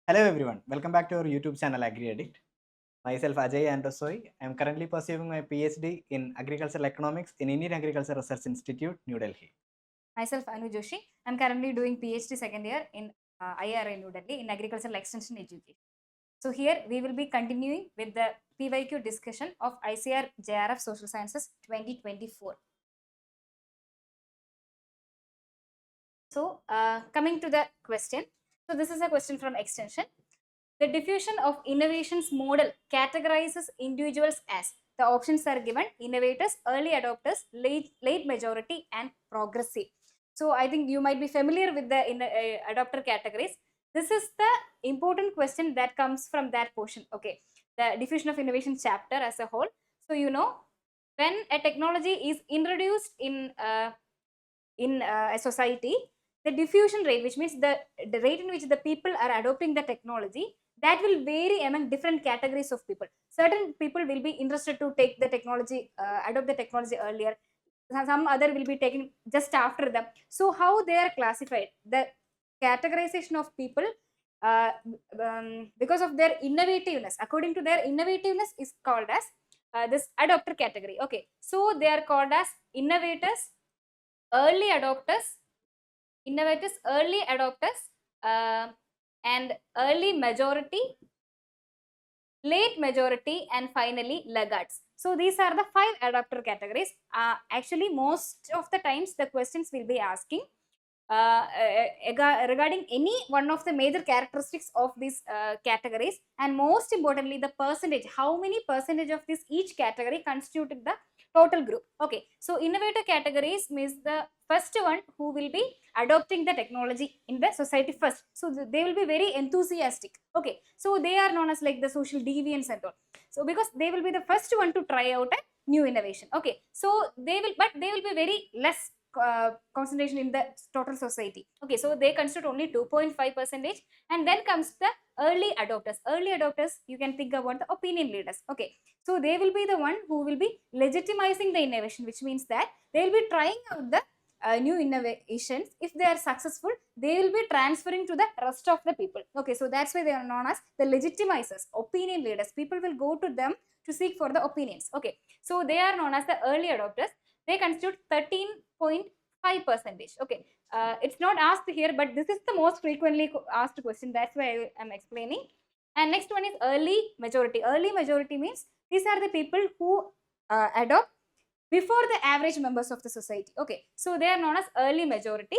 Hello everyone, welcome back to our YouTube channel Agri Addict. Myself Ajay and I am currently pursuing my PhD in Agricultural Economics in Indian Agriculture Research Institute, New Delhi. Myself Anu Joshi. I'm currently doing PhD second year in IARI-New Delhi in Agricultural Extension Education. So here we will be continuing with the PYQ discussion of ICAR JRF Social Sciences 2024. So coming to the question. So this is a question from extension. The diffusion of innovations model categorizes individuals as the options are given: innovators, early adopters, late majority, and progressive. So I think you might be familiar with the adopter categories. This is the important question that comes from that portion. Okay, the diffusion of innovation chapter as a whole. So when a technology is introduced in a society, the diffusion rate, which means the rate in which the people are adopting the technology, that will vary among different categories of people. Certain people will be interested to take the technology, adopt the technology earlier. Some other will be taken just after them. So how they are classified, the categorization of people, because of their innovativeness, according to their innovativeness, is called as this adopter category. Okay, so they are called as innovators, early adopters, early adopters, uh, and early majority, late majority, and finally laggards. So these are the 5 adopter categories. Actually, most of the times the questions will be asking regarding any one of the major characteristics of these categories, and most importantly the percentage, how many percentage of this each category constituted the total group. Okay, so innovator categories means the first one who will be adopting the technology in the society first, so they will be very enthusiastic. Okay, so they are known as like the social deviants and all. So because they will be the first one to try out a new innovation. Okay, so they will be very less concentration in the total society. Okay, so they constitute only 2.5 percentage. And then comes the early adopters. Early adopters, you can think about the opinion leaders. Okay, so they will be the one who will be legitimizing the innovation, which means that they will be trying out the new innovations. If they are successful, they will be transferring to the rest of the people. Okay, so that's why they are known as the legitimizers, opinion leaders. People will go to them to seek for the opinions. Okay, so they are known as the early adopters. They constitute 13.5 percentage. Okay, it's not asked here, but this is the most frequently asked question. That's why I am explaining. And next one is early majority. Early majority means these are the people who adopt before the average members of the society. Okay, so they are known as early majority.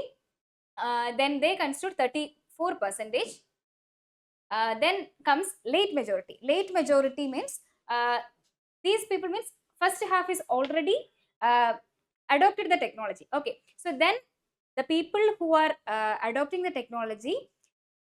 Then they constitute 34 percentage. Then comes late majority. Late majority means these people means first half is already uh, adopted the technology. Okay, so then the people who are adopting the technology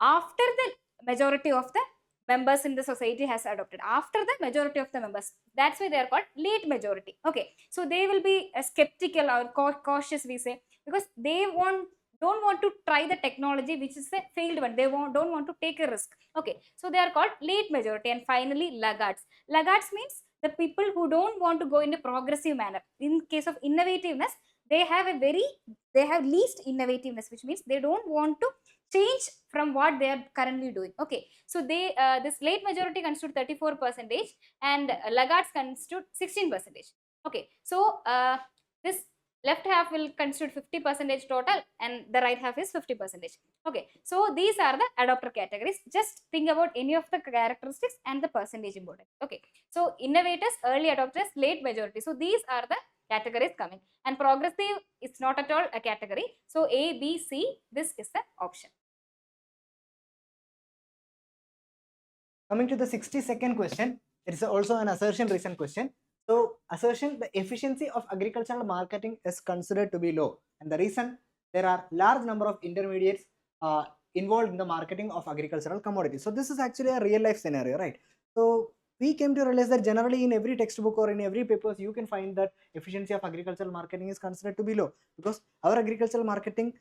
after the majority of the members in the society has adopted, after the majority of the members, that's why they are called late majority. Okay, so they will be skeptical or cautious, we say, because they don't want to try the technology which is a failed one. They don't want to take a risk. Okay, so they are called late majority. And finally laggards. Laggards means the people who don't want to go in a progressive manner. In case of innovativeness, they have least innovativeness, which means they don't want to change from what they are currently doing. Okay, so they this late majority constitute 34 percentage, and laggards constitute 16 percentage. Okay, so this left half will constitute 50 percentage total, and the right half is 50 percentage. Okay, so these are the adopter categories. Just think about any of the characteristics and the percentage important. Okay, so innovators, early adopters, late majority, so these are the categories coming. And progressive is not at all a category. So A, B, C, this is the option. Coming to the 62nd question, it is also an assertion reason question. So assertion, the efficiency of agricultural marketing is considered to be low, and the reason, there are large number of intermediates involved in the marketing of agricultural commodities. So this is actually a real life scenario, right? So we came to realize that generally in every textbook or in every papers you can find that efficiency of agricultural marketing is considered to be low, because our agricultural marketing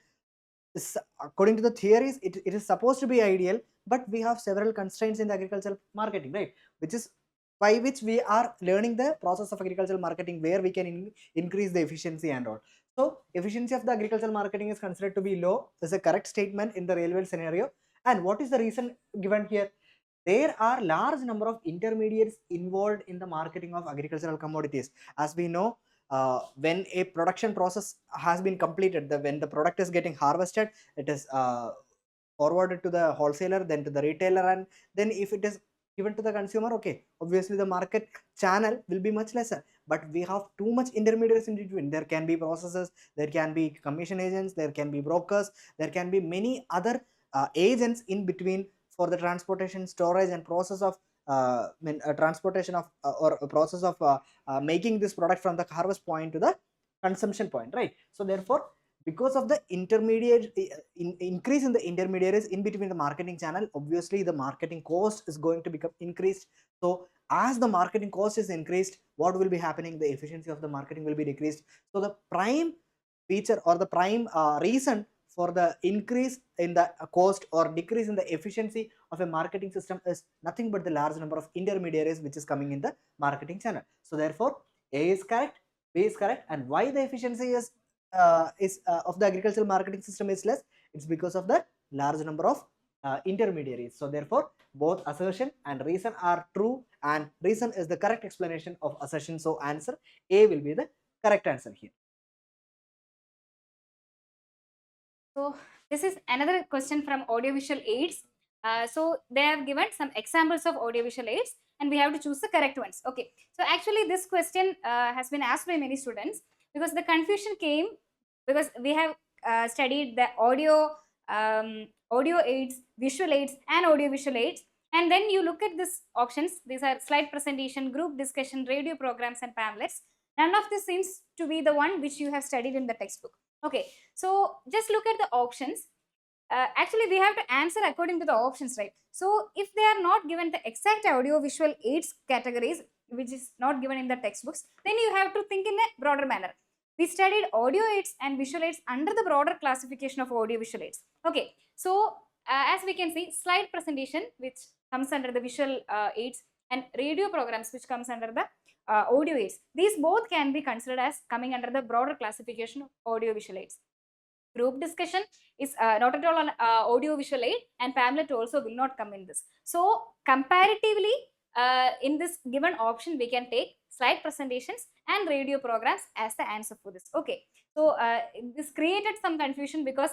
is, according to the theories, it is supposed to be ideal, but we have several constraints in the agricultural marketing, right? Which is by which we are learning the process of agricultural marketing, where we can increase the efficiency and all. So efficiency of the agricultural marketing is considered to be low is a correct statement in the real world scenario. And what is the reason given here? There are large number of intermediaries involved in the marketing of agricultural commodities. As we know, when a production process has been completed, when the product is getting harvested, it is forwarded to the wholesaler, then to the retailer, and then if it is given to the consumer, okay, obviously the market channel will be much lesser. But we have too much intermediaries in between. There can be processes, there can be commission agents, there can be brokers, there can be many other agents in between for the transportation, storage, and process of transportation of or a process of making this product from the harvest point to the consumption point, right? So therefore, because of the intermediate increase in the intermediaries in between the marketing channel, obviously the marketing cost is going to become increased. So as the marketing cost is increased, what will be happening? The efficiency of the marketing will be decreased. So the prime feature or the prime reason for the increase in the cost or decrease in the efficiency of a marketing system is nothing but the large number of intermediaries which is coming in the marketing channel. So therefore, A is correct, B is correct. And why the efficiency is of the agricultural marketing system is less? It's because of the large number of intermediaries. So therefore, both assertion and reason are true, and reason is the correct explanation of assertion. So answer A will be the correct answer here. So this is another question from audiovisual aids. So they have given some examples of audiovisual aids and we have to choose the correct ones. Okay. So actually this question has been asked by many students because the confusion came because we have studied the audio aids, visual aids and audiovisual aids. And then you look at these options. These are slide presentation, group discussion, radio programs and pamphlets. None of this seems to be the one which you have studied in the textbook. Okay, so just look at the options. Actually, we have to answer according to the options, right? So if they are not given the exact audio visual aids categories, which is not given in the textbooks, then you have to think in a broader manner. We studied audio aids and visual aids under the broader classification of audio visual aids. Okay, so as we can see, slide presentation, which comes under the visual aids, and radio programs, which comes under the audio aids. These both can be considered as coming under the broader classification of audio visual aids. Group discussion is not at all an audio visual aid, and pamphlet also will not come in this. So comparatively, in this given option, we can take slide presentations and radio programs as the answer for this. Okay, so this created some confusion because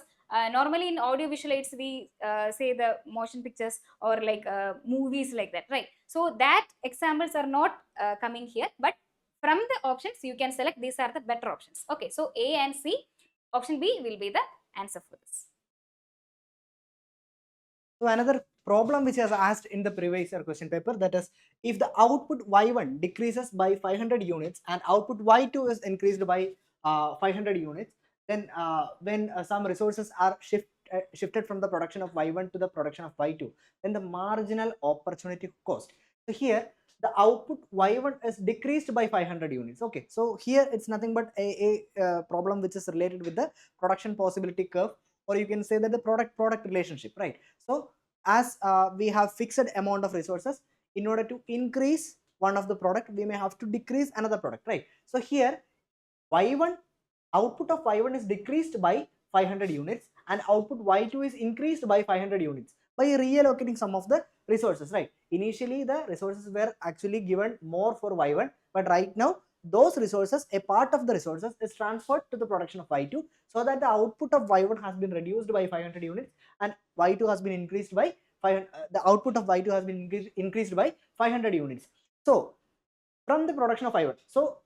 normally in audio visual aids we say the motion pictures or like movies like that, right? So that examples are not coming here, but from the options you can select these are the better options. Okay, so A and C, option B will be the answer for this. So another problem which was asked in the previous year question paper, that is, if the output Y1 decreases by 500 units and output Y2 is increased by 500 units, then when some resources are shifted from the production of Y1 to the production of Y2, then the marginal opportunity cost. So here the output Y1 is decreased by 500 units. Okay, so here it's nothing but a problem which is related with the production possibility curve, or you can say that the product relationship, right? So as we have fixed amount of resources, in order to increase one of the product, we may have to decrease another product, right? So here Y1, output of Y1 is decreased by 500 units and output Y2 is increased by 500 units by reallocating some of the resources, right? Initially the resources were actually given more for Y1, but right now those resources, a part of the resources is transferred to the production of Y2, so that the output of Y1 has been reduced by 500 units and Y2 has been increased by the output of Y2 has been increased by 500 units. So from the production of Y1, so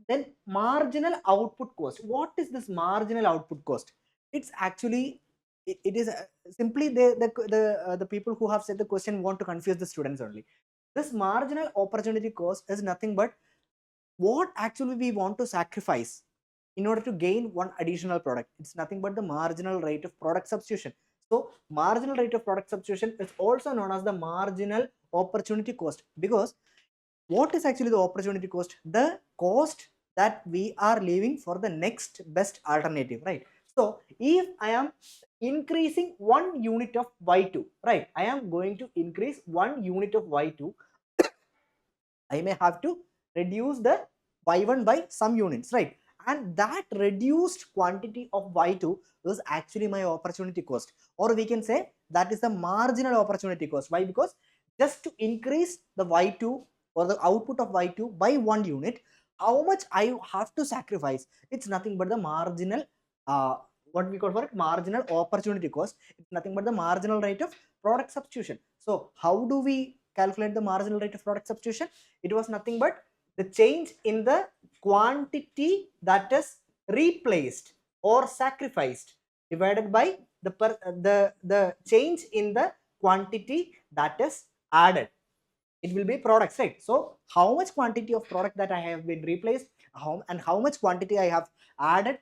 then marginal output cost. What is this marginal output cost? It's actually it is simply the people who have said the question want to confuse the students only. This marginal opportunity cost is nothing but what actually we want to sacrifice in order to gain one additional product. It's nothing but the marginal rate of product substitution. So marginal rate of product substitution is also known as the marginal opportunity cost, because what is actually the opportunity cost? The cost that we are leaving for the next best alternative, right? So if I am increasing 1 unit of Y2, right, I am going to increase 1 unit of Y2, I may have to reduce the Y1 by some units, right? And that reduced quantity of Y2 is actually my opportunity cost, or we can say that is the marginal opportunity cost. Why? Because just to increase the y2 or the output of y2 by 1 unit, how much I have to sacrifice? It's nothing but the marginal, what we call for it, marginal opportunity cost. It's nothing but the marginal rate of product substitution. So how do we calculate the marginal rate of product substitution? It was nothing but the change in the quantity that is replaced or sacrificed divided by the change in the quantity that is added. It will be products, right? So how much quantity of product that I have been replaced, and how much quantity I have added,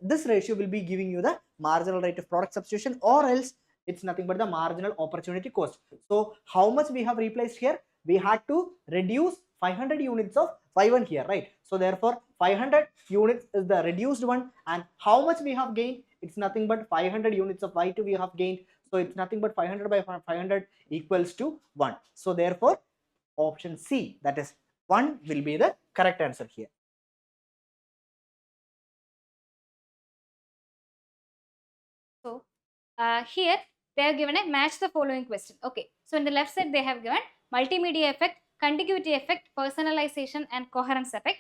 this ratio will be giving you the marginal rate of product substitution, or else it's nothing but the marginal opportunity cost. So how much we have replaced here? We had to reduce 500 units of y1 here, right? So therefore 500 units is the reduced one, and how much we have gained? It's nothing but 500 units of y2 we have gained. So it's nothing but 500 by 500 equals to 1. So therefore option C, that is 1, will be the correct answer here. So here they have given a match the following question. Okay, so in the left side they have given multimedia effect, contiguity effect, personalization, and coherence effect.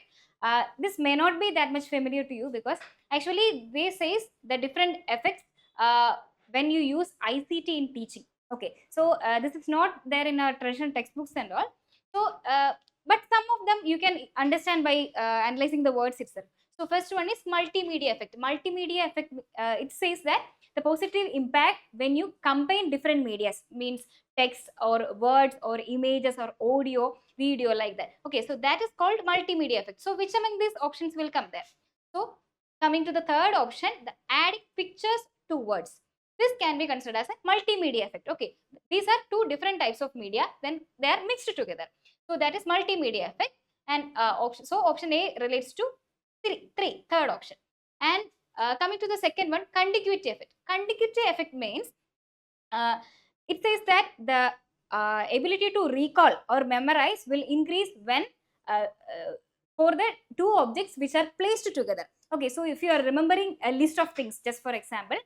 This may not be that much familiar to you, because actually they says the different effects when you use ICT in teaching. Okay, so this is not there in our traditional textbooks and all. So but some of them you can understand by analyzing the words itself. So first one is multimedia effect. Multimedia effect, it says that the positive impact when you combine different medias, means text or words or images or audio, video, like that. Okay, so that is called multimedia effect. So which among these options will come there? So coming to the third option, the adding pictures to words. This can be considered as a multimedia effect. Okay, these are two different types of media, then they are mixed together. So that is multimedia effect. And option A relates to third option. And coming to the second one, contiguity effect. Contiguity effect means it says that the ability to recall or memorize will increase when for the two objects which are placed together. Okay, so if you are remembering a list of things, just for example,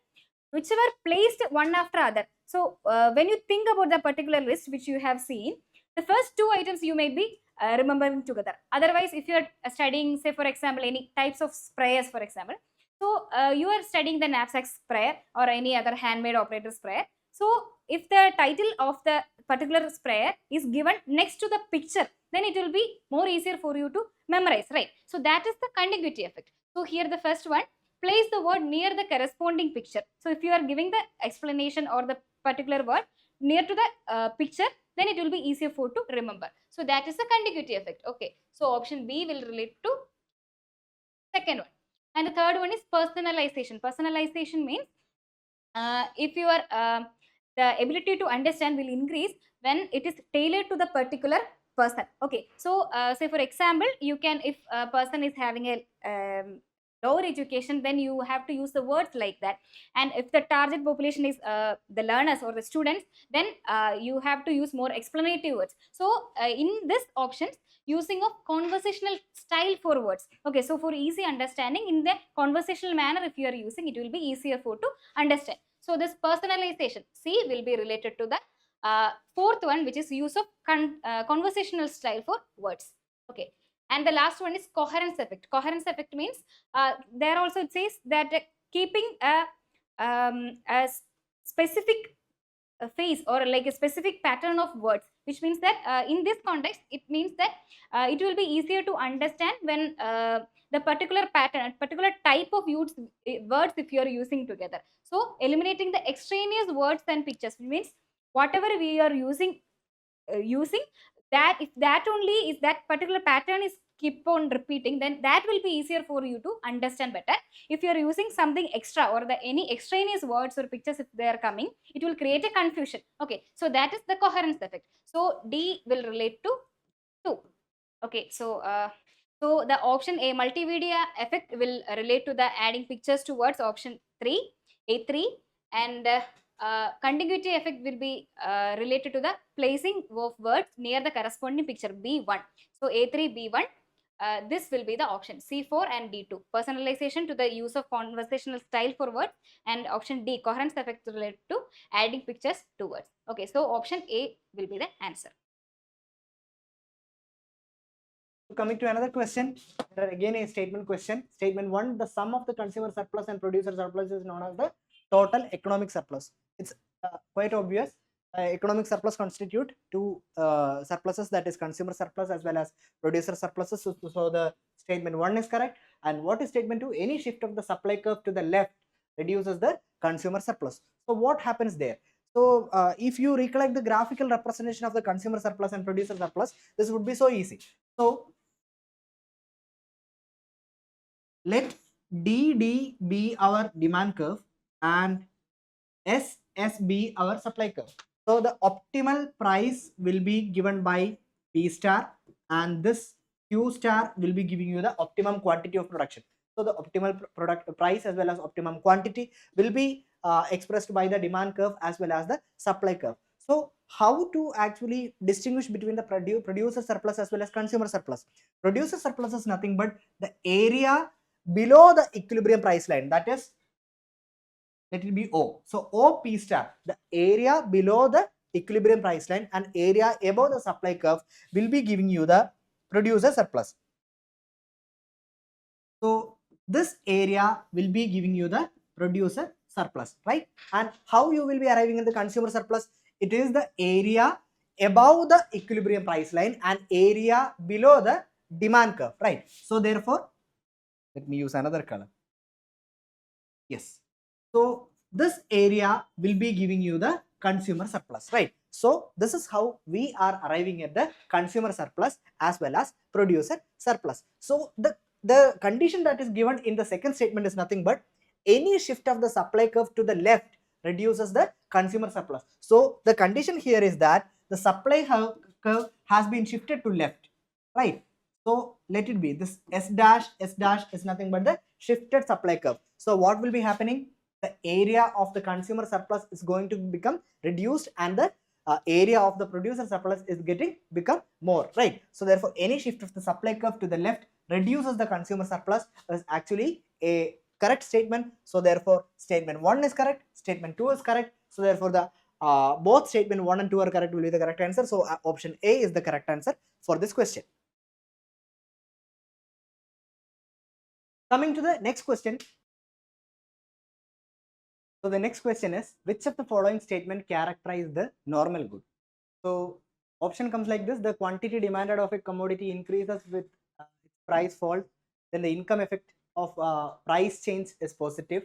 whichever placed one after other. So when you think about the particular list which you have seen, the first two items you may be remembering together. Otherwise, if you are studying, say for example, any types of sprayers, for example, so you are studying the knapsack sprayer or any other handmade operator sprayer. So if the title of the particular sprayer is given next to the picture, then it will be more easier for you to memorize, right? So that is the contiguity effect. So here the first one, place the word near the corresponding picture. So if you are giving the explanation or the particular word near to the picture, then it will be easier for to remember. So that is the contiguity effect. Okay, so option B will relate to second one. And the third one is personalization. Personalization means if your the ability to understand will increase when it is tailored to the particular person. Okay, so say for example, you can, if a person is having a lower education, then you have to use the words like that. And if the target population is the learners or the students, then you have to use more explanative words. So in this options, using of conversational style for words. Okay, so for easy understanding in the conversational manner, if you are using, it will be easier for to understand. So this personalization, C, will be related to the fourth one, which is use of conversational style for words. Okay, and the last one is coherence effect. Coherence effect means there also it says that keeping a specific phase or like a specific pattern of words, which means that in this context, it means that it will be easier to understand when the particular pattern, particular type of words if you are using together. So eliminating the extraneous words and pictures means whatever we are using, that if that only is that particular pattern is keep on repeating, then that will be easier for you to understand better. If you are using something extra or the any extraneous words or pictures, if they are coming, it will create a confusion. Okay, so that is the coherence effect. So D will relate to 2. Okay, so the option A, multimedia effect, will relate to the adding pictures to words, option 3, A3. And contiguity effect will be related to the placing of words near the corresponding picture, B1. So A3, B1. this will be the option C4 and D2. Personalization to the use of conversational style for words, and option D, coherence effect related to adding pictures to words. Okay, so option A will be the answer. Coming to another question, there are again a statement question. Statement 1, the sum of the consumer surplus and producer surplus is known as the total economic surplus. It's quite obvious. Economic surplus constitute two surpluses, that is consumer surplus as well as producer surpluses. So the statement 1 is correct. And what is statement 2? Any shift of the supply curve to the left reduces the consumer surplus. So what happens there? So if you recollect the graphical representation of the consumer surplus and producer surplus, this would be so easy. So let DD be our demand curve and SS be our supply curve. So the optimal price will be given by P star, and this Q star will be giving you the optimum quantity of production. So the optimal product price as well as optimum quantity will be expressed by the demand curve as well as the supply curve. So how to actually distinguish between the producer surplus as well as consumer surplus? Producer surplus is nothing but the area below the equilibrium price line, that is, let it be O. So OP star, the area below the equilibrium price line and area above the supply curve will be giving you the producer surplus. So this area will be giving you the producer surplus, right? And how you will be arriving at the consumer surplus? It is the area above the equilibrium price line and area below the demand curve, right? So therefore, let me use another color. Yes. So this area will be giving you the consumer surplus, right? So this is how we are arriving at the consumer surplus as well as producer surplus. So the condition that is given in the second statement is nothing but any shift of the supply curve to the left reduces the consumer surplus. So the condition here is that the supply curve has been shifted to left, right? So let it be this S dash is nothing but the shifted supply curve. So what will be happening? The area of the consumer surplus is going to become reduced and the area of the producer surplus is become more, right? So therefore any shift of the supply curve to the left reduces the consumer surplus is actually a correct statement. So therefore statement 1 is correct, statement 2 is correct. So therefore the both statement 1 and 2 are correct will be the correct answer. So option A is the correct answer for this question. Coming to the next question. So the next question is, which of the following statement characterize the normal good? So option comes like this: the quantity demanded of a commodity increases with its price falls, then the income effect of price change is positive,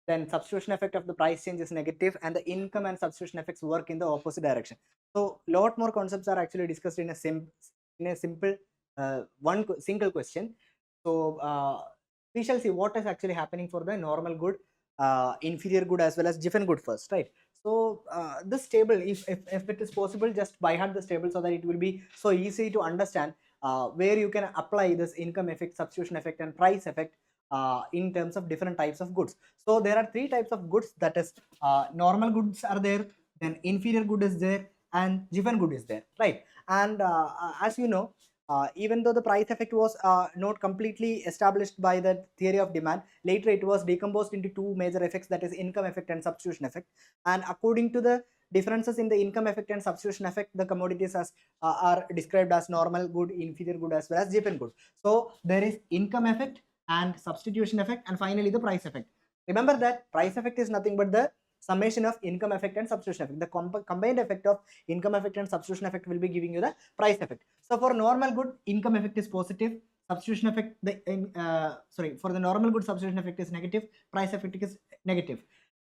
then substitution effect of the price change is negative, and the income and substitution effects work in the opposite direction. So lot more concepts are actually discussed in a simple single question. So we shall see what is actually happening for the normal good, inferior good as well as given good first, right? So this table, if it is possible, just by heart this table so that it will be so easy to understand where you can apply this income effect, substitution effect and price effect in terms of different types of goods. So there are three types of goods, that is normal goods are there, then inferior good is there, and given good is there, right? And as you know, even though the price effect was not completely established by the theory of demand, later it was decomposed into two major effects, that is income effect and substitution effect. And according to the differences in the income effect and substitution effect, the commodities are described as normal good, inferior good as well as given good. So there is income effect and substitution effect, and finally the price effect. Remember that price effect is nothing but the summation of income effect and substitution effect. The combined effect of income effect and substitution effect will be giving you the price effect. So for normal good, income effect is positive, substitution effect for the normal good, substitution effect is negative, price effect is negative.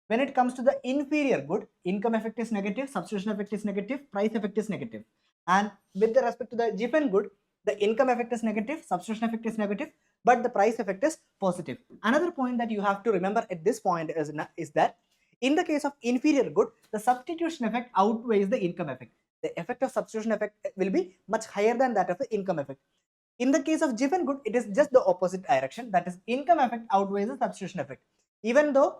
When it comes to the inferior good, income effect is negative, substitution effect is negative, price effect is negative. And with the respect to the given good, the income effect is negative, substitution effect is negative, but the price effect is positive. Another point that you have to remember at this point is that in the case of inferior good, the substitution effect outweighs the income effect. The effect of substitution effect will be much higher than that of the income effect. In the case of given good, it is just the opposite direction, that is income effect outweighs the substitution effect. Even though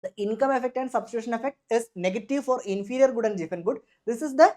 the income effect and substitution effect is negative for inferior good and given good, this is the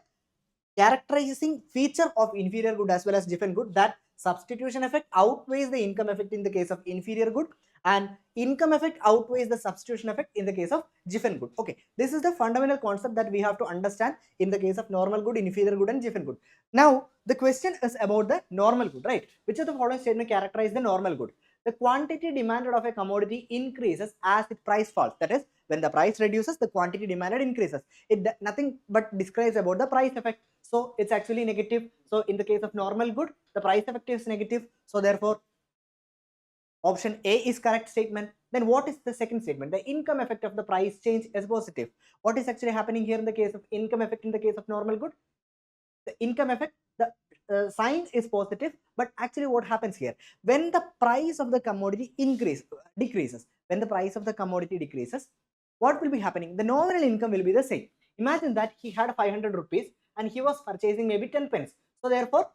characterizing feature of inferior good as well as different good, that substitution effect outweighs the income effect in the case of inferior good, and income effect outweighs the substitution effect in the case of different good. Okay, this is the fundamental concept that we have to understand in the case of normal good, inferior good, and different good. Now the question is about the normal good, right? Which of the following statement characterize the normal good? The quantity demanded of a commodity increases as its price falls. That is, when the price reduces, the quantity demanded increases. It nothing but describes about the price effect. So it's actually negative. So in the case of normal good, the price effect is negative. So therefore, option A is correct statement. Then what is the second statement? The income effect of the price change is positive. What is actually happening here in the case of income effect in the case of normal good? The income effect, the sign is positive, but actually what happens here? When the price of the commodity decreases, when the price of the commodity decreases, what will be happening? The nominal income will be the same. Imagine that he had 500 rupees and he was purchasing maybe 10 pence. So therefore,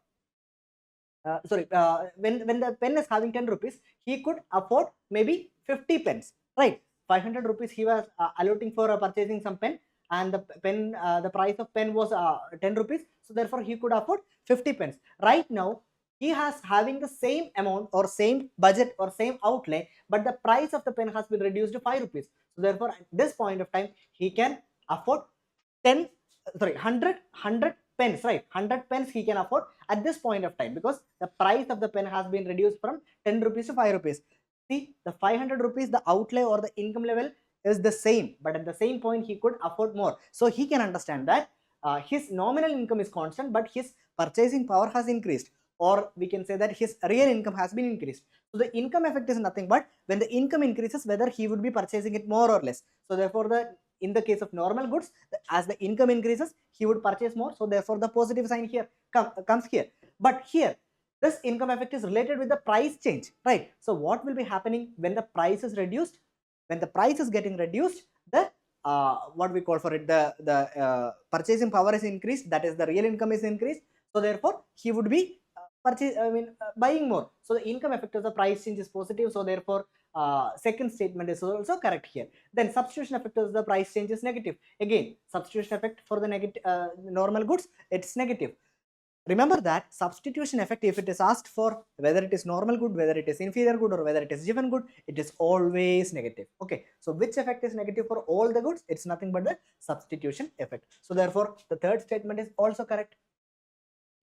when the pen is having 10 rupees, he could afford maybe 50 pence, right? 500 rupees he was allotting for purchasing some pen, and the pen, the price of pen was 10 rupees. So therefore, he could afford 50 pence. Right now, he has having the same amount or same budget or same outlay, but the price of the pen has been reduced to 5 rupees. So therefore, at this point of time, he can afford 10 100 pence, right? 100 pence he can afford at this point of time, because the price of the pen has been reduced from 10 rupees to 5 rupees. See, the 500 rupees, the outlay or the income level is the same, but at the same point he could afford more. So he can understand that his nominal income is constant, but his purchasing power has increased, or we can say that his real income has been increased. So the income effect is nothing but when the income increases, whether he would be purchasing it more or less. So therefore, the in the case of normal goods, as the income increases, he would purchase more. So therefore, the positive sign here comes here. But here, this income effect is related with the price change, right? So what will be happening when the price is reduced? When the price is getting reduced, the what we call for it, the purchasing power is increased. That is, the real income is increased. So therefore, he would be buying more. So the income effect of the price change is positive. So therefore, second statement is also correct here. Then substitution effect of the price change is negative. Again, substitution effect for the negative normal goods, it's negative. Remember that substitution effect, if it is asked for whether it is normal good, whether it is inferior good, or whether it is given good, it is always negative. Okay, so which effect is negative for all the goods? It's nothing but the substitution effect. So therefore, the third statement is also correct.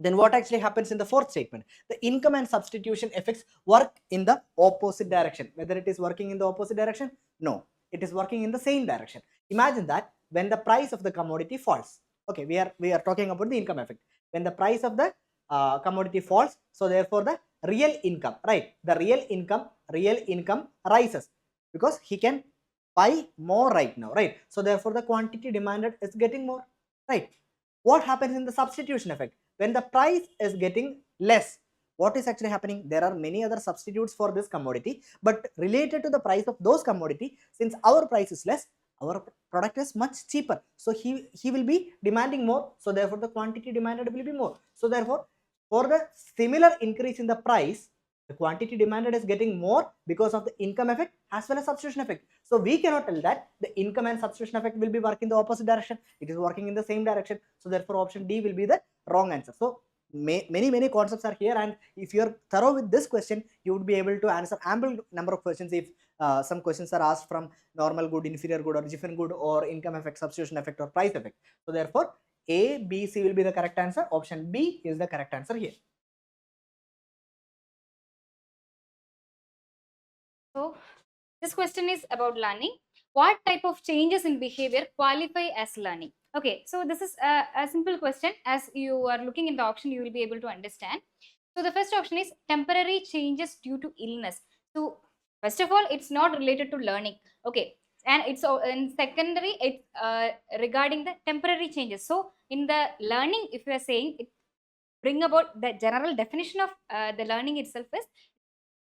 Then what actually happens in the fourth statement? The income and substitution effects work in the opposite direction. Whether it is working in the opposite direction? No, it is working in the same direction. Imagine that when the price of the commodity falls. Okay, we are talking about the income effect. When the price of the commodity falls, so therefore the real income, right? The real income rises because he can buy more right now, right? So therefore the quantity demanded is getting more, right? What happens in the substitution effect? When the price is getting less, what is actually happening? There are many other substitutes for this commodity, but related to the price of those commodity, since our price is less, our product is much cheaper. So he will be demanding more. So therefore, the quantity demanded will be more. So therefore, for the similar increase in the price, the quantity demanded is getting more because of the income effect as well as substitution effect. So we cannot tell that the income and substitution effect will be working in the opposite direction. It is working in the same direction. So therefore, option D will be the wrong answer. So many concepts are here, and if you are thorough with this question, you would be able to answer ample number of questions if some questions are asked from normal good, inferior good, or different good, or income effect, substitution effect, or price effect. So therefore, A, B, C will be the correct answer. Option B is the correct answer here. So this question is about learning. What type of changes in behavior qualify as learning? Okay, so this is a simple question. As you are looking in the option, you will be able to understand. So the first option is temporary changes due to illness. So first of all, it's not related to learning. Okay, and it's in secondary, it's regarding the temporary changes. So in the learning, if you are saying it bring about the general definition of the learning itself is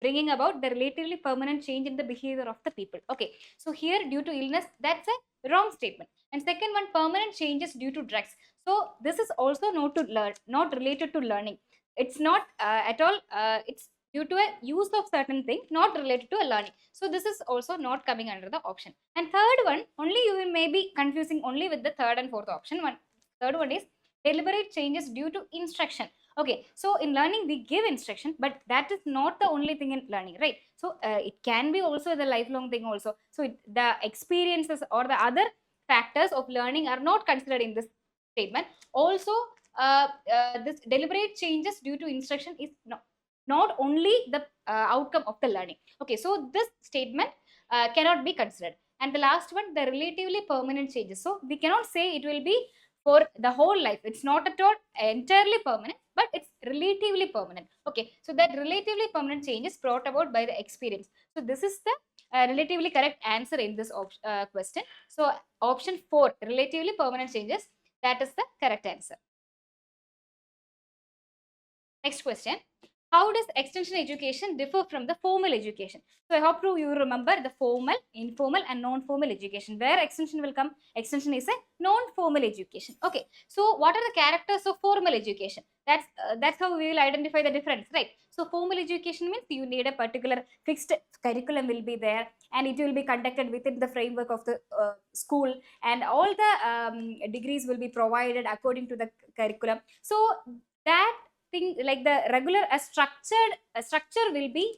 bringing about the relatively permanent change in the behavior of the people. Okay, so here due to illness, that's a wrong statement. And second one, permanent changes due to drugs. So this is also not related to learning. It's not at all. It's due to a use of certain thing, not related to a learning. So this is also not coming under the option. And third one, only you will may be confusing only with the third and fourth option. Third one is deliberate changes due to instruction. Okay, so in learning we give instruction, but that is not the only thing in learning, right? So it can be also the lifelong thing also. So the experiences or the other factors of learning are not considered in this statement. Also, this deliberate changes due to instruction is not only the outcome of the learning. Okay, so this statement cannot be considered. And the last one, the relatively permanent changes. So we cannot say it will be for the whole life. It's not at all entirely permanent, but it's relatively permanent. Okay, so that relatively permanent change is brought about by the experience. So this is the relatively correct answer in this question. So option 4, relatively permanent changes, that is the correct answer. Next question. How does extension education differ from the formal education? So I hope you remember the formal, informal and non-formal education. Where extension will come? Extension is a non-formal education. Okay. So what are the characters of formal education? That's how we will identify the difference, right? So formal education means you need a particular fixed curriculum will be there, and it will be conducted within the framework of the school, and all the degrees will be provided according to the curriculum. So that thing, like the regular a structure will be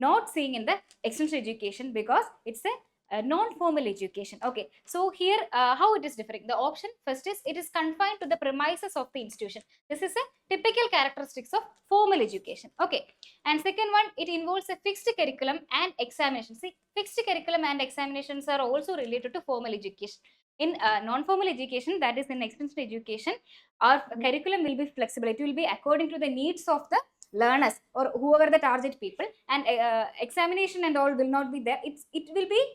not seeing in the extension education, because it's a non-formal education. Okay, so here how it is differing. The option first is it is confined to the premises of the institution. This is a typical characteristics of formal education. Okay, and second one, it involves a fixed curriculum and examination. See, fixed curriculum and examinations are also related to formal education. In non-formal education, that is in extension education, our curriculum will be flexible. It will be according to the needs of the learners or whoever the target people, and examination and all will not be there. It will be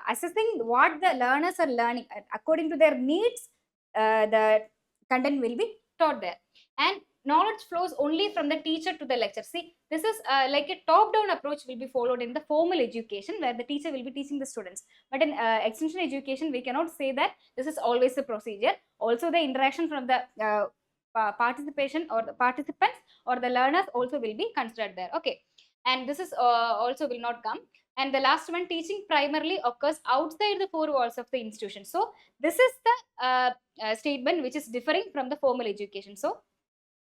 assessing what the learners are learning according to their needs. The content will be taught there, and knowledge flows only from the teacher to the lecture. See, this is like a top down approach will be followed in the formal education, where the teacher will be teaching the students. But in extension education, we cannot say that this is always a procedure. Also, the interaction from the participation or the participants or the learners also will be considered there. Okay, and this is also will not come. And the last one, teaching primarily occurs outside the four walls of the institution. So this is the statement which is differing from the formal education. So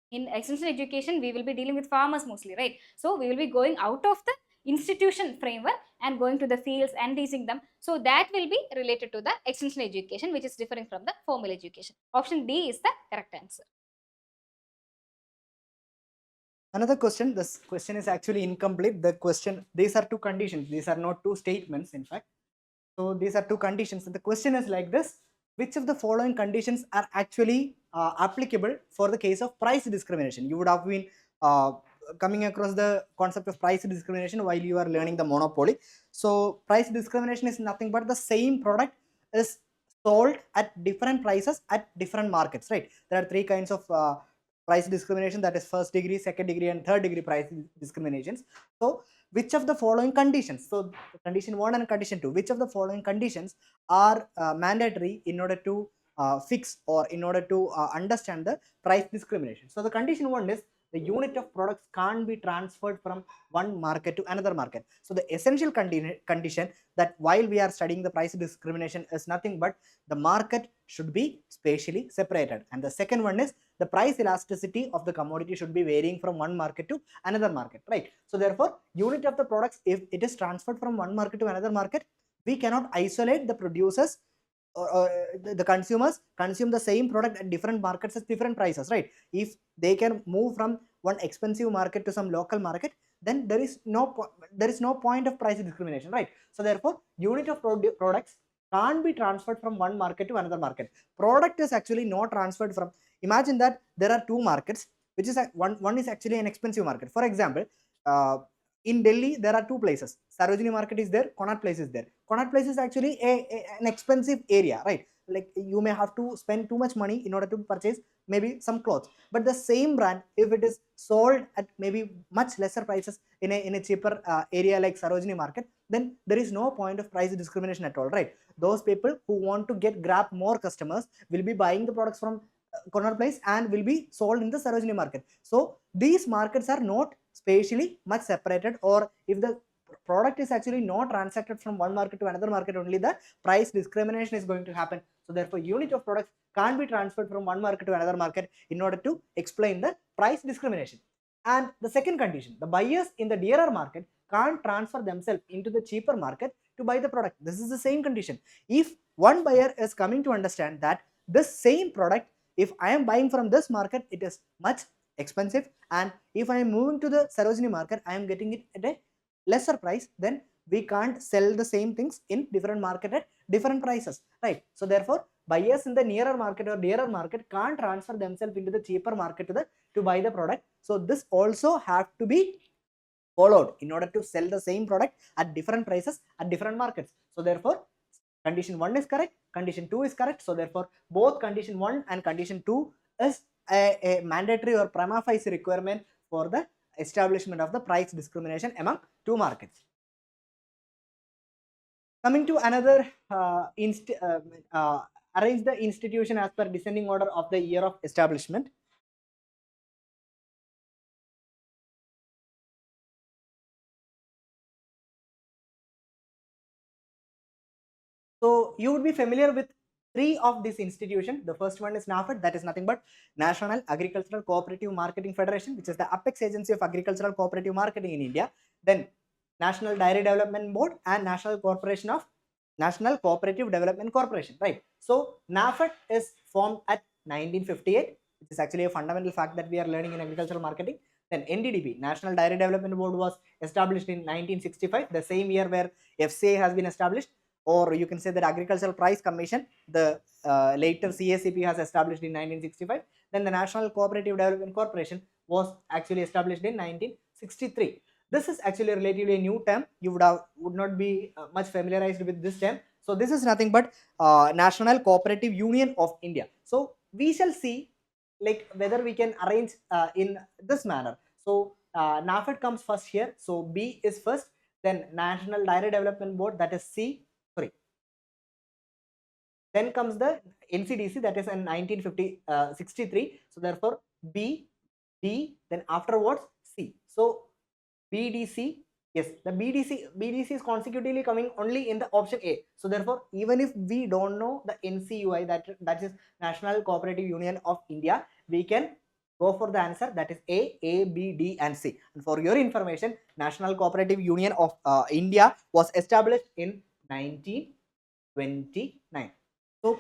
in extension education, we will be dealing with farmers mostly, right? So we will be going out of the institution framework and going to the fields and teaching them. So that will be related to the extension education, which is differing from the formal education. Option D is the correct answer. Another question, this question is actually incomplete. The question, these are two conditions, these are not two statements in fact. So these are two conditions. The question is like this: which of the following conditions are actually applicable for the case of price discrimination? You would have been coming across the concept of price discrimination while you are learning the monopoly. So price discrimination is nothing but the same product is sold at different prices at different markets, right? There are three kinds of price discrimination, that is first degree, second degree and third degree price discriminations. So which of the following conditions, so condition 1 and condition 2, which of the following conditions are mandatory in order to fix or in order to understand the price discrimination? So the condition 1 is the unit of products can't be transferred from one market to another market. So the essential condition that while we are studying the price discrimination is nothing but the market should be spatially separated. And the second one is the price elasticity of the commodity should be varying from one market to another market, right? So therefore, unit of the products, if it is transferred from one market to another market, we cannot isolate the producers or the consumers consume the same product at different markets at different prices, right? If they can move from one expensive market to some local market, then there is no point of price discrimination, right? So therefore, unit of products can't be transferred from one market to another market. Product is actually not transferred from, imagine that there are two markets, which is one is actually an expensive market. For example, in Delhi there are two places. Sarojini market is there, Connaught Place is there. Connaught Place is actually an expensive area, right? Like you may have to spend too much money in order to purchase maybe some clothes. But the same brand, if it is sold at maybe much lesser prices in a cheaper area like Sarojini market, then there is no point of price discrimination at all, right? Those people who want to grab more customers will be buying the products from Connaught Place and will be sold in the Sarojini market. So these markets are not spatially much separated, or if the product is actually not transacted from one market to another market, only the price discrimination is going to happen. So therefore unit of products can't be transferred from one market to another market in order to explain the price discrimination. And the second condition, the buyers in the dearer market can't transfer themselves into the cheaper market to buy the product. This is the same condition. If one buyer is coming to understand that this same product, if I am buying from this market, it is much expensive, and if I am moving to the Sarojini market, I am getting it at a lesser price, then we can't sell the same things in different market at different prices, right? So therefore buyers in the nearer market or dearer market can't transfer themselves into the cheaper market to buy the product. So this also have to be followed in order to sell the same product at different prices at different markets. So therefore condition 1 is correct, condition 2 is correct. So therefore both condition 1 and condition 2 is a mandatory or prima facie requirement for the establishment of the price discrimination among two markets. Coming to another, arrange the institution as per descending order of the year of establishment. So you would be familiar with three of these institutions. The first one is NAFED, that is nothing but National Agricultural Cooperative Marketing Federation, which is the apex agency of agricultural cooperative marketing in India. Then National Dairy Development Board and National Cooperative Development Corporation, right? So NAFED is formed at 1958, which is actually a fundamental fact that we are learning in agricultural marketing. Then NDDB, National Dairy Development Board, was established in 1965, the same year where FCA has been established, or you can say that Agricultural Price Commission, the later CACP, has established in 1965. Then the National Cooperative Development Corporation was actually established in 1963. This is actually relatively a new term. You would not be much familiarized with this term. So this is nothing but National Cooperative Union of India. So we shall see like whether we can arrange in this manner. So NAFED comes first here. So B is first. Then National Dairy Development Board, that is C. Sorry. Then comes the NCDC, that is in 1963. So therefore B, D, then afterwards C. So BDC, yes, the BDC is consecutively coming only in the option A. So therefore, even if we don't know the NCUI, that is National Cooperative Union of India, we can go for the answer, that is A, B, D, and C. And for your information, National Cooperative Union of India was established in 1929. So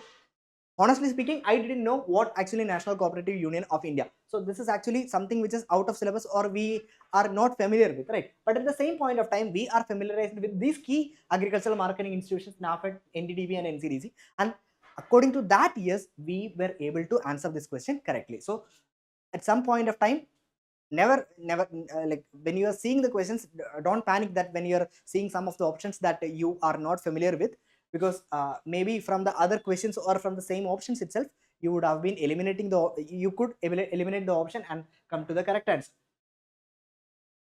honestly speaking, I didn't know what actually National Cooperative Union of India. So this is actually something which is out of syllabus, or we are not familiar with, right? But at the same point of time, we are familiarized with these key agricultural marketing institutions, NAFED, NDDB, and NCDC. And according to that, yes, we were able to answer this question correctly. So at some point of time, never like when you are seeing the questions, don't panic that when you are seeing some of the options that you are not familiar with, because maybe from the other questions or from the same options itself, you would have been you could eliminate the option and come to the correct answer.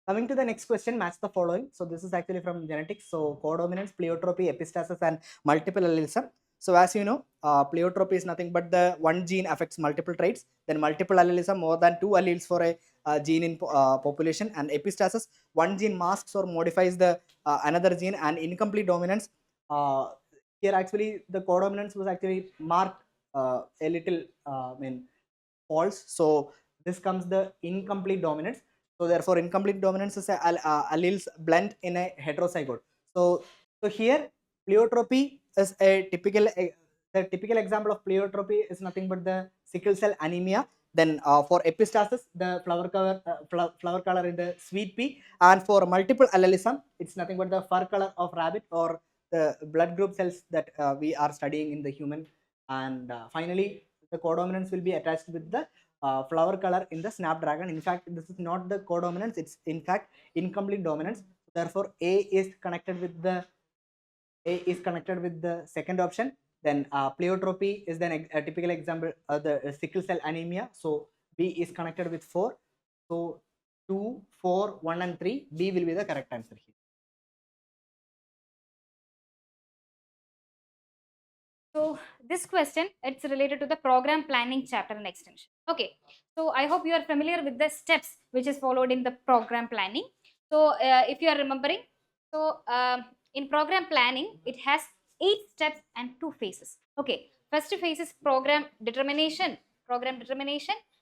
Coming to the next question, match the following. So this is actually from genetics. So codominance, pleiotropy, epistasis, and multiple allelism. So as you know, pleiotropy is nothing but the one gene affects multiple traits. Then multiple allelism, more than two alleles for a gene in population. And epistasis, one gene masks or modifies the another gene. And incomplete dominance, here actually the codominance was actually marked a little false. So this comes the incomplete dominance. So therefore incomplete dominance is alleles blend in a heterozygote. So here pleiotropy is a the typical example of pleiotropy is nothing but the sickle cell anemia. Then for epistasis, the flower color in the sweet pea, and for multiple allelism, it's nothing but the fur color of rabbit, or the blood group cells that we are studying in the human. And finally, the codominance will be attached with the flower color in the snapdragon. In fact, this is not the codominance; it's in fact incomplete dominance. Therefore, A is connected with the second option. Then pleiotropy is then a typical example of the sickle cell anemia. So B is connected with 4. So 2, 4, 1, and 3. B will be the correct answer here. So this question, it's related to the program planning chapter and extension. Okay, so I hope you are familiar with the steps which is followed in the program planning. So if you are remembering, So in program planning, it has 8 steps and 2 phases. Okay, first phase is program determination,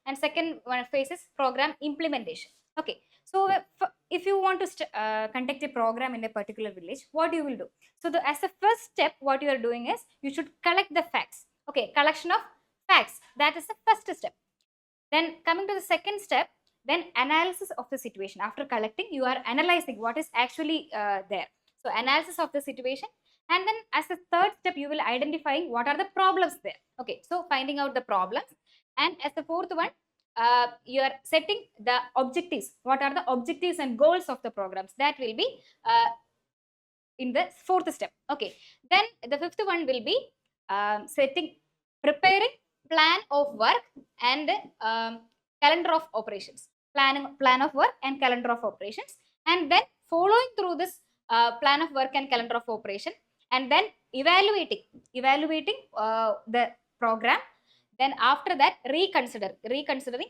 and second one phase is program implementation. Okay, so if you want to conduct a program in a particular village, what you will do? So as a first step, what you are doing is you should collect the facts. Okay, collection of facts, that is the first step. Then coming to the second step, then analysis of the situation. After collecting, you are analyzing what is actually there. So analysis of the situation, and then as a third step, you will identifying what are the problems there. Okay, so finding out the problems, and as the fourth one, you are setting the objectives. What are the objectives and goals of the programs? That will be in the fourth step. Okay, then the fifth one will be preparing plan of work and calendar of operations. Plan of work and calendar of operations, and then following through this plan of work and calendar of operation, and then evaluating the program. Then after that, reconsidering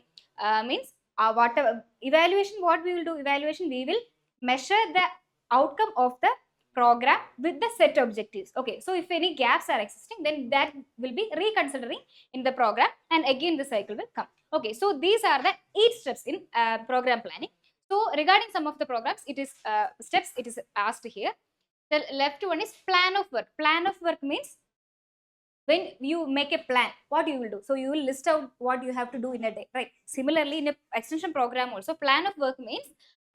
means whatever evaluation, what we will do evaluation, we will measure the outcome of the program with the set objectives. Okay, so if any gaps are existing, then that will be reconsidering in the program, and again the cycle will come. Okay, so these are the 8 steps in program planning. So regarding some of the programs, it is steps, it is asked here. The left one is plan of work. Plan of work means when you make a plan, what you will do. So you will list out what you have to do in a day, right? Similarly, in a extension program also, plan of work means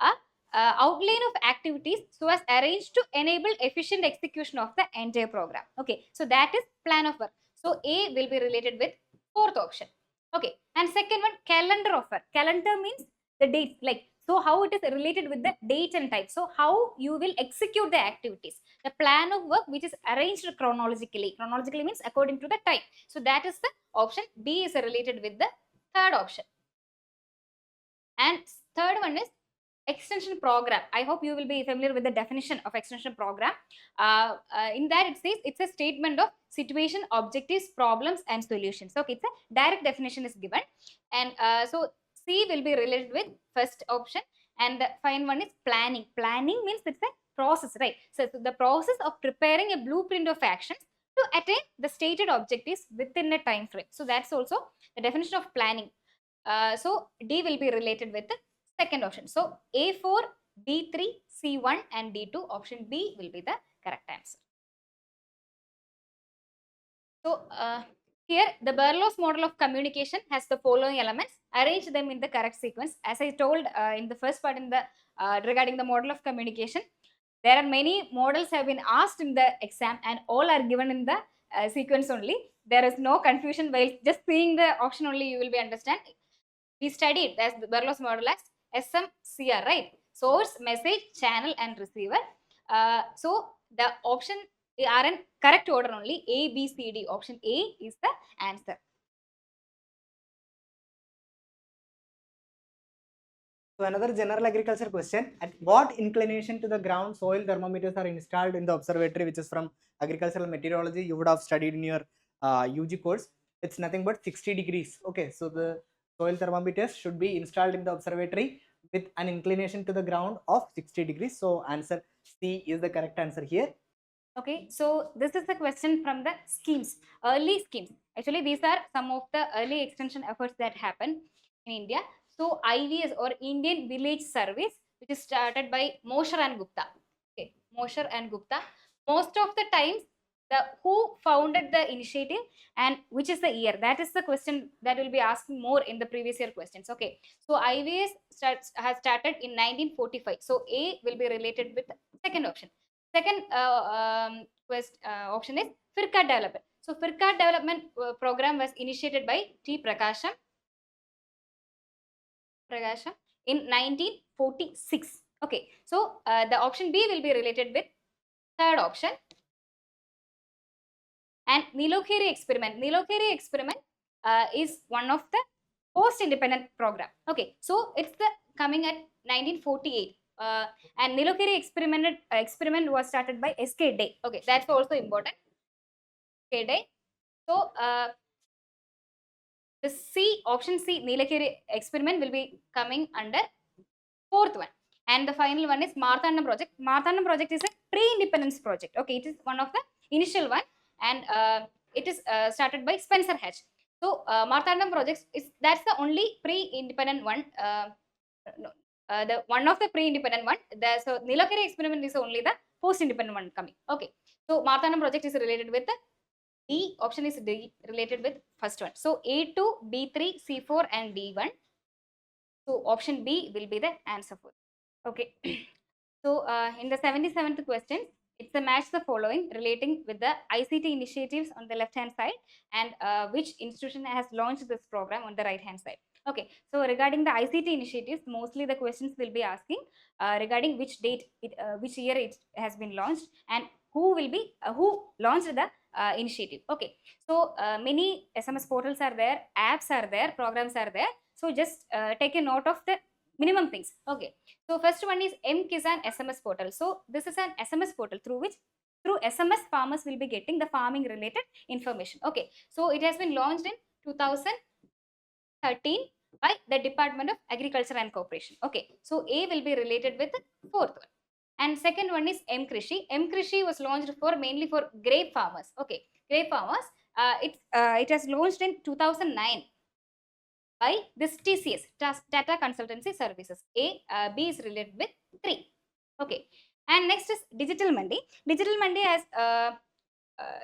a outline of activities so as arranged to enable efficient execution of the entire program. Okay, so that is plan of work. So A will be related with fourth option. Okay, and second one, calendar of work. Calendar means the date, like, so how it is related with the date and time. So how you will execute the activities. The plan of work which is arranged chronologically. Chronologically means according to the time. So that is the option. B is related with the third option. And third one is extension program. I hope you will be familiar with the definition of extension program. In that it says it's a statement of situation, objectives, problems and solutions. Okay, it's a direct definition is given. And so C will be related with first option, and the final one is planning. Planning means it's a process, right? So the process of preparing a blueprint of actions to attain the stated objectives within a time frame. So that's also the definition of planning. So D will be related with the second option. So A4, D3, C1 and D2, option B will be the correct answer. So here the Berlow's model of communication has the following elements. Arrange them in the correct sequence. As I told in the first part in the regarding the model of communication, there are many models have been asked in the exam and all are given in the sequence only. There is no confusion while just seeing the option only you will be understand. We studied as the Berlow's model as SMCR, right? Source, message, channel and receiver. So the option are in correct order only. A, B, C, D. Option A is the answer. So another general agriculture question: at what inclination to the ground soil thermometers are installed in the observatory, which is from agricultural meteorology? You would have studied in your UG course. It's nothing but 60 degrees. Okay, so the soil thermometers should be installed in the observatory with an inclination to the ground of 60 degrees. So answer C is the correct answer here. Okay, so this is the question from the schemes, early schemes. Actually, these are some of the early extension efforts that happen in India. So IVS or Indian Village Service, which is started by Mosher and Gupta. Okay, Mosher and Gupta. Most of the times, the who founded the initiative and which is the year, that is the question that will be asking more in the previous year questions. Okay, so IVS has started in 1945. So A will be related with the second option. Second option is Firka development. So Firka development program was initiated by T. Prakasham in 1946. Okay, so the option B will be related with third option. And Nilokiri experiment. Nilokiri experiment is one of the post-independent program. Okay, so it's the coming at 1948. And Nilokiri experiment was started by S.K. Day. Okay, that's also important. S.K. Day. So the option C, Nilokiri experiment will be coming under fourth one. And the final one is Marthanam project. Marthanam project is a pre-independence project. Okay, it is one of the initial one, and it is started by Spencer Hatch. So Marthanam projects is that's the only pre-independent one. No, the one of the pre-independent one. So Nilakari experiment is only the post-independent one coming. Okay, so Marthanam project is related with the D option is D related with first one. So A2, B3, C4 and D1. So option B will be the answer for. Okay. So in the 77th question, it's a match the following relating with the ICT initiatives on the left hand side and which institution has launched this program on the right hand side. Okay, so regarding the ICT initiatives, mostly the questions will be asking regarding which date, which year it has been launched and who will be, who launched the initiative. Okay, so many SMS portals are there, apps are there, programs are there. So just take a note of the minimum things. Okay, so first one is M-Kisan SMS portal. So this is an SMS portal through which through SMS farmers will be getting the farming related information. Okay, so it has been launched in 2013 by the Department of Agriculture and Cooperation. Okay, so A will be related with the fourth one. And second one is M-Krishi. M-Krishi was launched for mainly for grape farmers. Okay, grape farmers. It has launched in 2009 by this TCS, Tata Consultancy Services. B is related with 3. Okay. And next is Digital Mandi. Digital Mandi has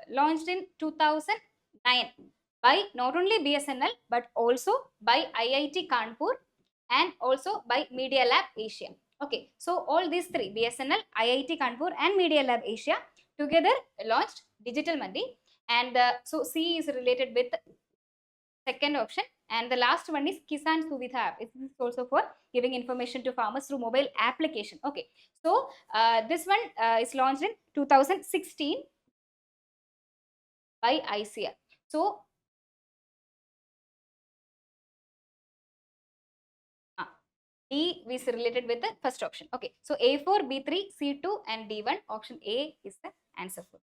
launched in 2009 by not only BSNL but also by IIT Kanpur and also by Media Lab Asia. Okay. So all these three, BSNL, IIT Kanpur and Media Lab Asia together launched Digital Mandi. And so C is related with second option, and the last one is Kisan Suvidha app. This is also for giving information to farmers through mobile application. Okay, so this one is launched in 2016 by ICAR. So D is related with the first option. Okay, so A4, B3, C2 and D1. Option A is the answer for.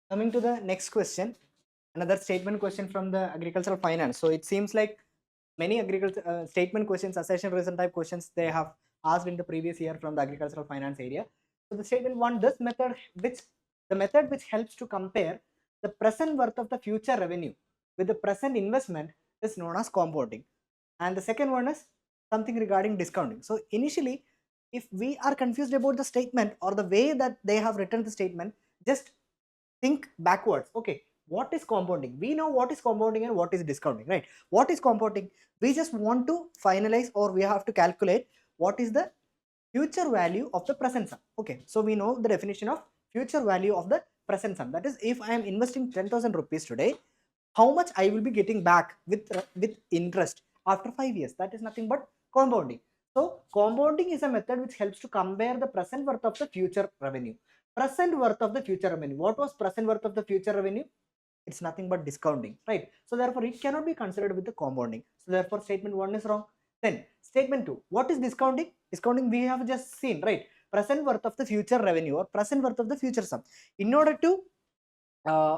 Coming to the next question, another statement question from the agricultural finance. So it seems like many agriculture statement questions, assertion reason type questions they have asked in the previous year from the agricultural finance area. So the statement one, this method which helps to compare the present worth of the future revenue with the present investment is known as compounding. And the second one is something regarding discounting. So initially, if we are confused about the statement or the way that they have written the statement, just think backwards. Okay, what is compounding? We know what is compounding and what is discounting, right? What is compounding? We just want to finalize or we have to calculate what is the future value of the present sum. Okay, so we know the definition of future value of the present sum. That is, if I am investing 10,000 rupees today, how much I will be getting back with interest after 5 years. That is nothing but compounding. So compounding is a method which helps to compare the present worth of the future revenue. Present worth of the future revenue. What was present worth of the future revenue? It's nothing but discounting, right? So therefore it cannot be considered with the compounding. So therefore statement 1 is wrong. Then statement 2, what is discounting? Discounting we have just seen, right? Present worth of the future revenue or present worth of the future sum. In order to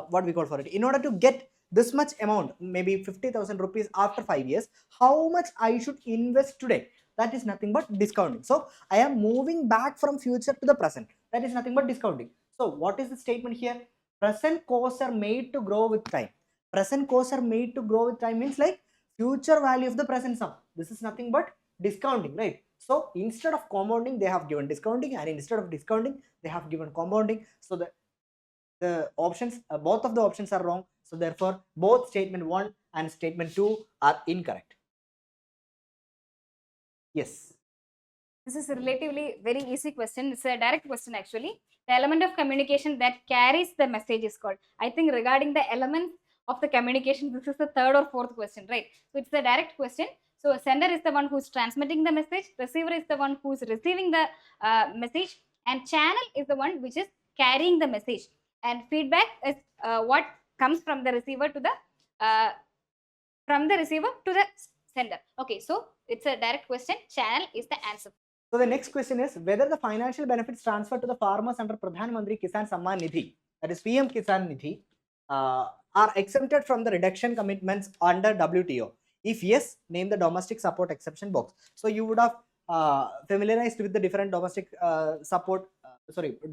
what we call for it, in order to get this much amount, maybe 50,000 rupees after 5 years, how much I should invest today? That is nothing but discounting. So I am moving back from future to the present. That is nothing but discounting. So what is the statement here? Present costs are made to grow with time. Present costs are made to grow with time means like future value of the present sum. This is nothing but discounting, right? So instead of compounding, they have given discounting, and instead of discounting, they have given compounding. So the options, both of the options are wrong. So therefore, both statement 1 and statement 2 are incorrect. Yes. This is a relatively very easy question. It's a direct question actually. The element of communication that carries the message is called. I think regarding the elements of the communication, this is the third or fourth question, right? So it's a direct question. So sender is the one who's transmitting the message, receiver is the one who's receiving the message, and channel is the one which is carrying the message. And feedback is what comes from the receiver to the sender. Okay, so it's a direct question. Channel is the answer. So the next question is whether the financial benefits transferred to the farmers under Pradhan Mantri Kisan Samman Nidhi, that is PM Kisan Nidhi, are exempted from the reduction commitments under WTO. If yes, name the domestic support exception box. So you would have familiarized with the different domestic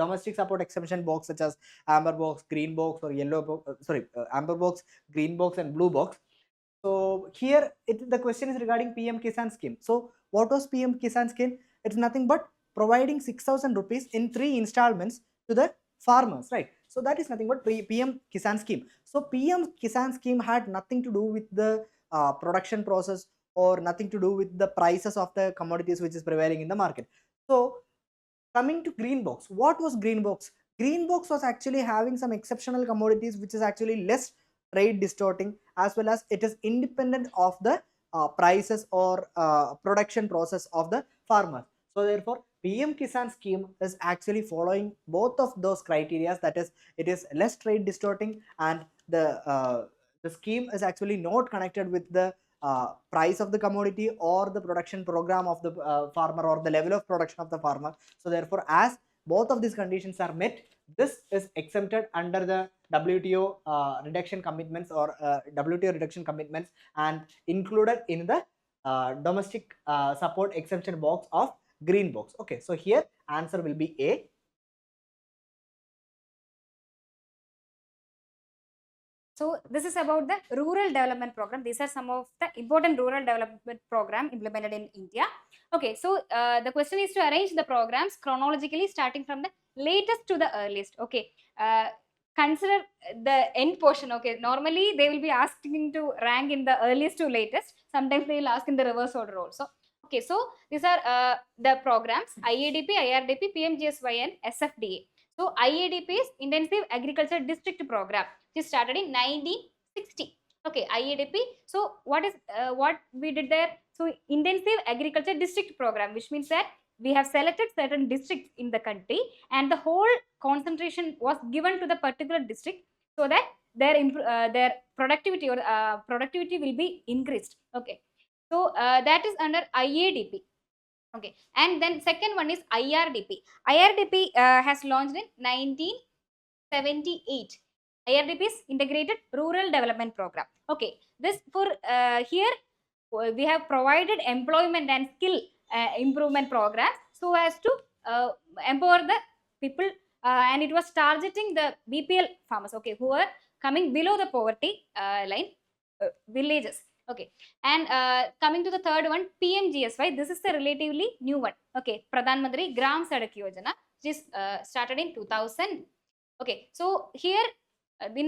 domestic support exception box, such as amber box, green box, or yellow box. Amber box, green box, and blue box. So here the question is regarding PM Kisan scheme. So what was PM Kisan scheme? It's nothing but providing 6,000 rupees in 3 installments to the farmers, right? So that is nothing but PM Kisan scheme. So PM Kisan scheme had nothing to do with the production process, or nothing to do with the prices of the commodities which is prevailing in the market. So coming to green box, what was green box? Green box was actually having some exceptional commodities which is actually less trade distorting, as well as it is independent of the prices or production process of the farmer. So therefore PM Kisan scheme is actually following both of those criteria, that is, it is less trade distorting, and the scheme is actually not connected with the price of the commodity or the production program of the farmer, or the level of production of the farmer. So therefore, as both of these conditions are met, this is exempted under the WTO reduction commitments, or WTO reduction commitments, and included in the domestic support exemption box of green box. Okay, so here answer will be A. So this is about the rural development program. These are some of the important rural development program implemented in India. Okay, so the question is to arrange the programs chronologically starting from the latest to the earliest. Okay, consider the end portion. Okay, normally they will be asking to rank in the earliest to latest. Sometimes they will ask in the reverse order also. Okay, so these are the programs: IADP, IRDP, PMGSY, and SFDA. So IADP is Intensive Agriculture District Program, which started in 1960. Okay, IADP. So what we did there? So Intensive Agriculture District Program, which means that we have selected certain districts in the country, and the whole concentration was given to the particular district, so that their productivity or productivity will be increased. Okay, so that is under IADP. Okay, and then second one is IRDP. IRDP has launched in 1978. IRDP is Integrated Rural Development Program. Okay, this for here we have provided employment and skill improvement programs so as to empower the people, and it was targeting the BPL farmers, okay, who are coming below the poverty line villages. Okay, and coming to the third one, PMGSY. This is the relatively new one. Okay, Pradhan Mantri Gram Sadak Yojana, which is started in 2000. Okay, so here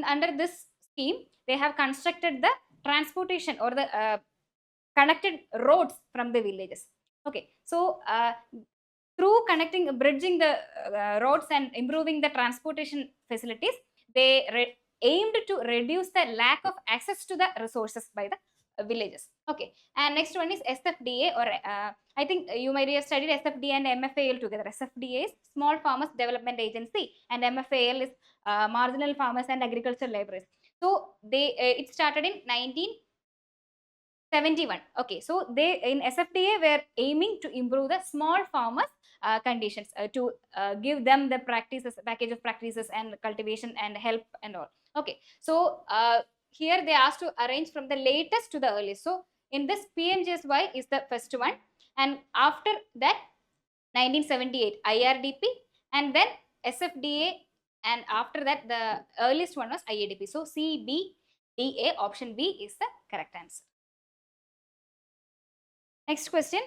under this scheme, they have constructed the transportation or the connected roads from the villages. Okay, so through bridging the roads and improving the transportation facilities, they aimed to reduce the lack of access to the resources by the villages. Okay, and next one is SFDA, or I think you might have studied SFDA and MFAL together. SFDA is Small Farmers Development Agency, and MFAL is Marginal Farmers and Agricultural Laborers. So it started in 1971. Okay, so they in SFDA were aiming to improve the small farmers conditions, to give them the package of practices and cultivation and help and all. Okay, so here they asked to arrange from the latest to the earliest. So in this, PMGSY is the first one, and after that 1978 IRDP, and then SFDA, and after that the earliest one was IADP. So CBDA, option B is the correct answer. Next question.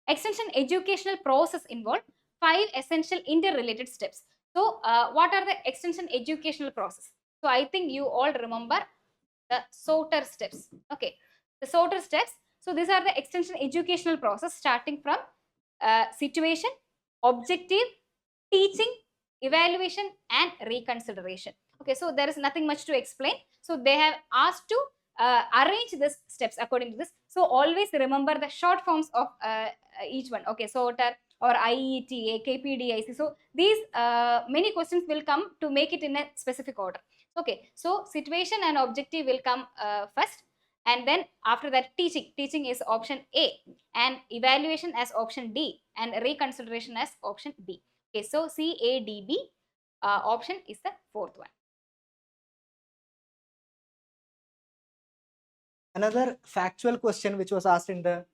Extension educational process involve 5 essential interrelated steps. So what are the extension educational process? So I think you all remember the SOTER steps. Okay, the SOTER steps. So these are the extension educational process, starting from situation, objective, teaching, evaluation, and reconsideration. Okay, so there is nothing much to explain. So they have asked to arrange these steps according to this. So always remember the short forms of each one. Okay, SOTER or IETA, KPDIC. So these many questions will come to make it in a specific order. Okay, so situation and objective will come first, and then after that teaching is option A, and evaluation as option D, and reconsideration as option B. Okay, so CADB option is the fourth one. Another factual question which was asked in the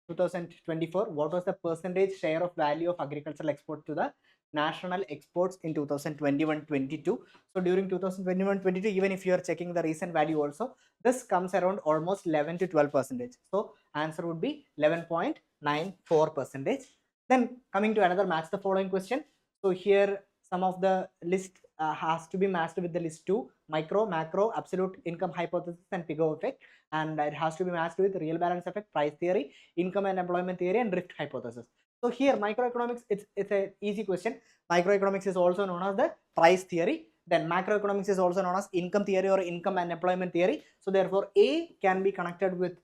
2024, what was the percentage share of value of agricultural export to the national exports in 2021-22? So during 2021-22, even if you are checking the recent value also, this comes around almost 11 to 12 percentage. So answer would be 11.94 percentage. Then coming to another match the following question. So here some of the list has to be matched with the list 2, micro, macro, absolute income hypothesis and Pigou effect, and it has to be matched with real balance effect, price theory, income and employment theory, and drift hypothesis. So here microeconomics, it's a easy question. Microeconomics is also known as the price theory. Then macroeconomics is also known as income theory or income and employment theory. So therefore A can be connected with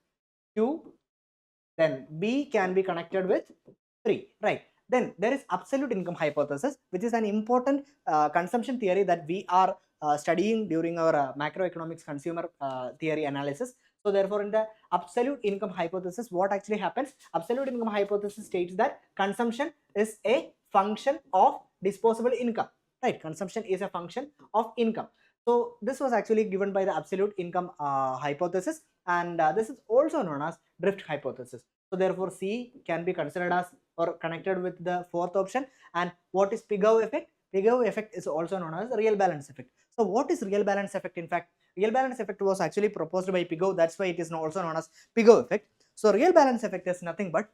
2, then B can be connected with 3, right? Then there is absolute income hypothesis, which is an important consumption theory that we are studying during our macroeconomics consumer theory analysis. So therefore in the absolute income hypothesis, what actually happens? Absolute income hypothesis states that consumption is a function of disposable income, right? Consumption is a function of income. So this was actually given by the absolute income hypothesis, and this is also known as drift hypothesis. So therefore C can be considered as or connected with the fourth option. And what is Pigou effect? Pigou effect is also known as real balance effect. So what is real balance effect? In fact, real balance effect was actually proposed by Pigou. That's why it is also known as Pigou effect. So real balance effect is nothing but,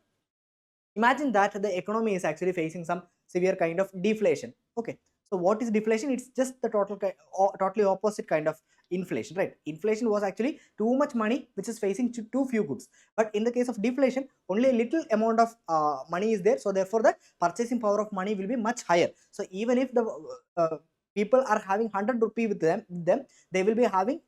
imagine that the economy is actually facing some severe kind of deflation. Okay, so what is deflation? It's just the totally opposite kind of inflation, right? Inflation was actually too much money which is facing too few goods, but in the case of deflation, only a little amount of money is there, so therefore the purchasing power of money will be much higher. So even if the people are having 100 rupee with them, they will be having,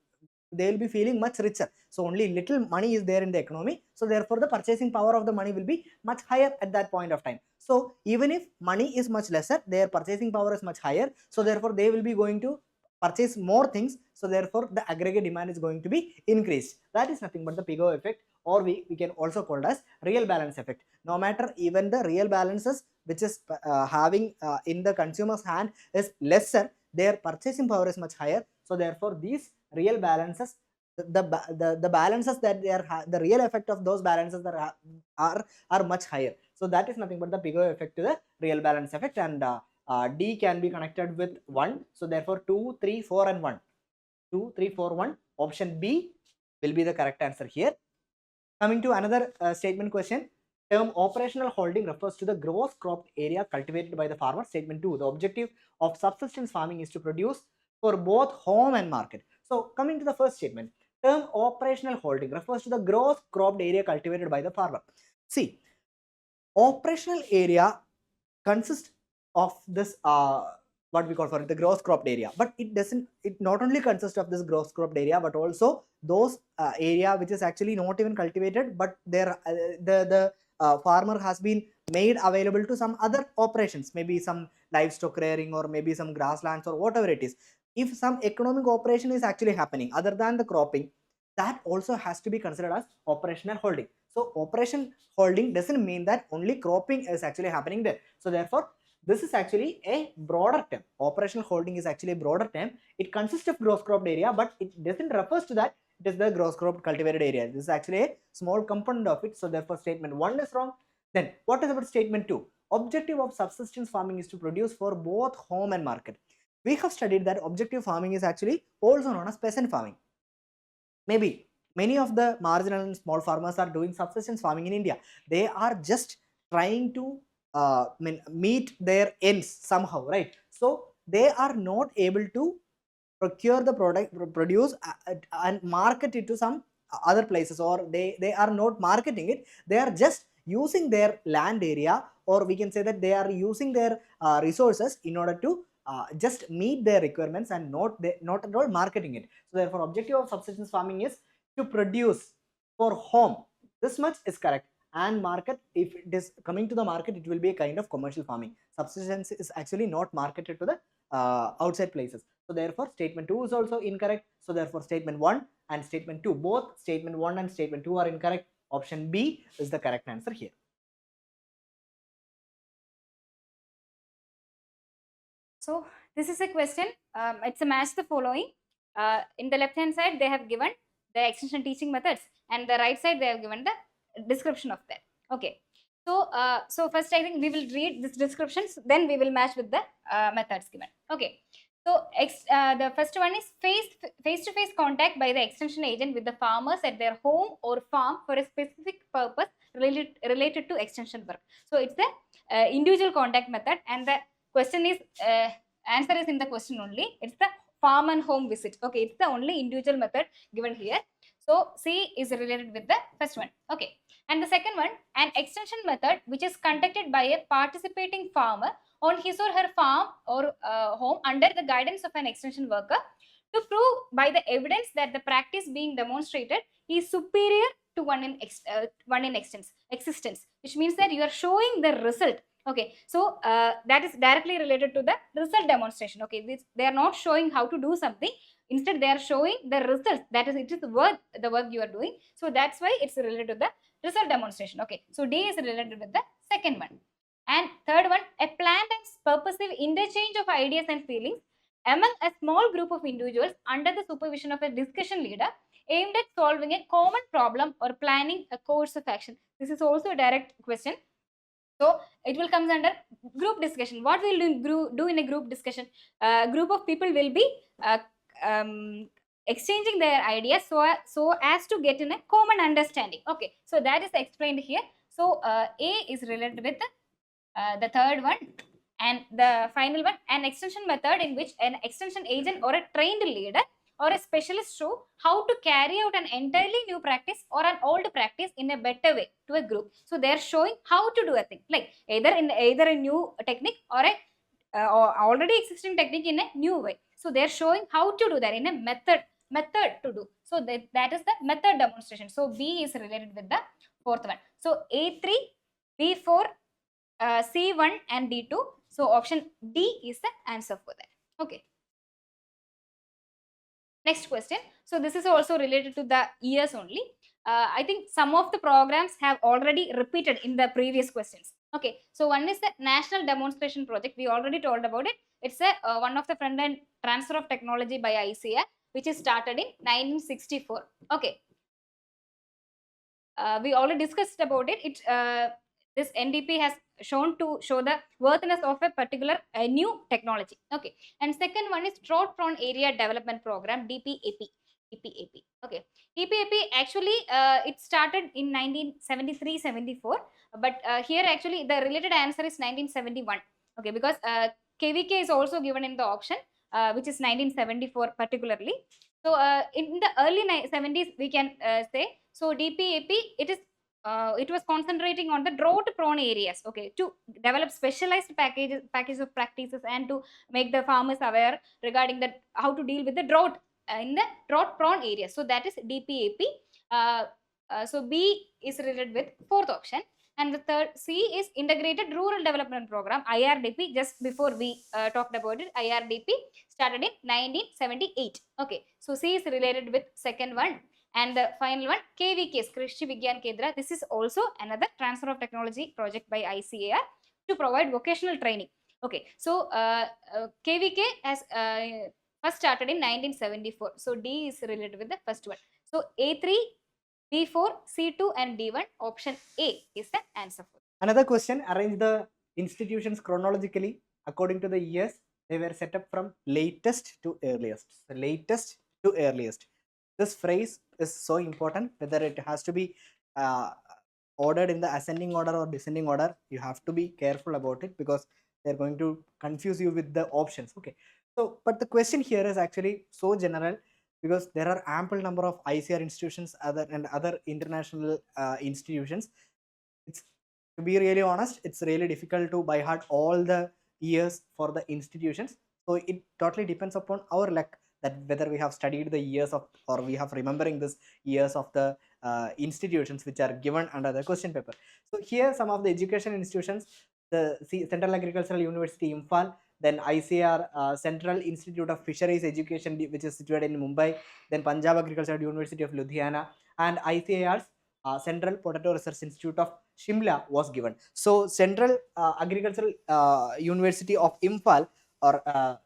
they will be feeling much richer. So only little money is there in the economy, so therefore the purchasing power of the money will be much higher at that point of time. So even if money is much lesser, their purchasing power is much higher, so therefore they will be going to purchase more things, so therefore the aggregate demand is going to be increased. That is nothing but the Pigou effect, or we can also call it as real balance effect. No matter even the real balances which is having in the consumer's hand is lesser, their purchasing power is much higher, so therefore these real balances, the balances that they are the real effect of those balances that are much higher. So that is nothing but the Pigou effect to the real balance effect. And D can be connected with 1, so therefore 2, 3, 4 and 1, 2, 3, 4, 1, option B will be the correct answer here. Coming to another statement question, term operational holding refers to the gross cropped area cultivated by the farmer. Statement 2, the objective of subsistence farming is to produce for both home and market. So coming to the first statement, term operational holding refers to the gross cropped area cultivated by the farmer. See, operational area consists of this what we call for the gross cropped area, but it not only consists of this gross cropped area, but also those area which is actually not even cultivated, but there the farmer has been made available to some other operations, maybe some livestock rearing or maybe some grasslands or whatever it is. If some economic operation is actually happening other than the cropping, that also has to be considered as operational holding. So operation holding doesn't mean that only cropping is actually happening there. So therefore this is actually a broader term. Operational holding is actually a broader term. It consists of gross cropped area, but it doesn't refers to that it is the gross cropped cultivated area. This is actually a small component of it. So therefore statement 1 is wrong. Then what is about statement 2? Objective of subsistence farming is to produce for both home and market. We have studied that objective farming is actually also known as peasant farming. Maybe many of the marginal and small farmers are doing subsistence farming in India. They are just trying to meet their ends somehow, right? So they are not able to procure the product, produce and market it to some other places, or they are not marketing it. They are just using their land area, or we can say that they are using their resources in order to just meet their requirements and not at all marketing it. So therefore objective of subsistence farming is to produce for home. This much is correct. And market, if it is coming to the market, it will be a kind of commercial farming. Subsistence is actually not marketed to the outside places. So therefore statement 2 is also incorrect. So therefore statement 1 and statement 2, both statement 1 and statement 2 are incorrect. Option B is the correct answer here. So this is a question. It's a match the following. In the left hand side, they have given the extension teaching methods, and the right side they have given the description of that. Okay, so first I think we will read this descriptions, then we will match with the methods given. Okay, so the first one is face-to-face contact by the extension agent with the farmers at their home or farm for a specific purpose related to extension work. So it's the individual contact method, and the question is answer is in the question only. It's the farm and home visit. Okay, it's the only individual method given here. So C is related with the first one. Okay, and the second one, an extension method which is conducted by a participating farmer on his or her farm or home under the guidance of an extension worker to prove by the evidence that the practice being demonstrated is superior to one in existence, which means that you are showing the result. Okay, so that is directly related to the result demonstration. Okay, they are not showing how to do something, instead they are showing the result, that is it is worth the work you are doing. So that's why it's related to the result demonstration. Okay, so D is related with the second one. And third one, a planned and purposive interchange of ideas and feelings among a small group of individuals under the supervision of a discussion leader aimed at solving a common problem or planning a course of action. This is also a direct question. So it will come under group discussion. What will do in a group discussion? A group of people will be exchanging their ideas so as to get in a common understanding. Okay, so that is explained here. So A is related with the third one. And the final one, an extension method in which an extension agent or a trained leader or a specialist show how to carry out an entirely new practice or an old practice in a better way to a group. So they are showing how to do a thing, like either a new technique or a or already existing technique in a new way. So they are showing how to do that in a method to do. So that is the method demonstration. So B is related with the fourth one. So A3, B4, C1 and D2. So option D is the answer for that. Okay. Next question. So this is also related to the years only. I think some of the programs have already repeated in the previous questions. Okay. So one is the National Demonstration Project. We already told about it. It's a one of the front-end transfer of technology by ICAR, which is started in 1964. Okay. We already discussed about it. This NDP has shown to show the worthiness of a particular new technology. Okay, and second one is drought prone area development program, DPAP. Okay, DPAP actually it started in 1973-74, but here actually the related answer is 1971. Okay, because KVK is also given in the option, which is 1974 particularly. So in the early 70s we can say, so DPAP it was concentrating on the drought prone areas, okay, to develop specialized packages of practices and to make the farmers aware regarding that how to deal with the drought in the drought prone areas. So that is DPAP. So B is related with fourth option. And the third C is Integrated Rural Development Program, IRDP. Just before we talked about it, IRDP started in 1978. Okay, so C is related with second one. And the final one, KVK, Krishi Vigyan Kendra. This is also another transfer of technology project by ICAR to provide vocational training. Okay, so KVK has first started in 1974. So D is related with the first one. So A3, B4, C2 and D1, option A is the answer for. Another question, arrange the institutions chronologically according to the years they were set up from latest to earliest. So latest to earliest. This phrase is so important, whether it has to be ordered in the ascending order or descending order. You have to be careful about it because they're going to confuse you with the options. Okay, so but the question here is actually so general because there are ample number of ICAR institutions and other international institutions. It's, to be really honest, it's really difficult to by heart all the years for the institutions. So it totally depends upon our luck that whether we have studied the years of or we have remembering this years of the institutions which are given under the question paper. So here some of the education institutions, the Central Agricultural University Imphal, then ICAR Central Institute of Fisheries Education which is situated in Mumbai, then Punjab Agricultural University of Ludhiana, and ICAR's Central Potato Research Institute of Shimla was given. So Central Agricultural University of Imphal or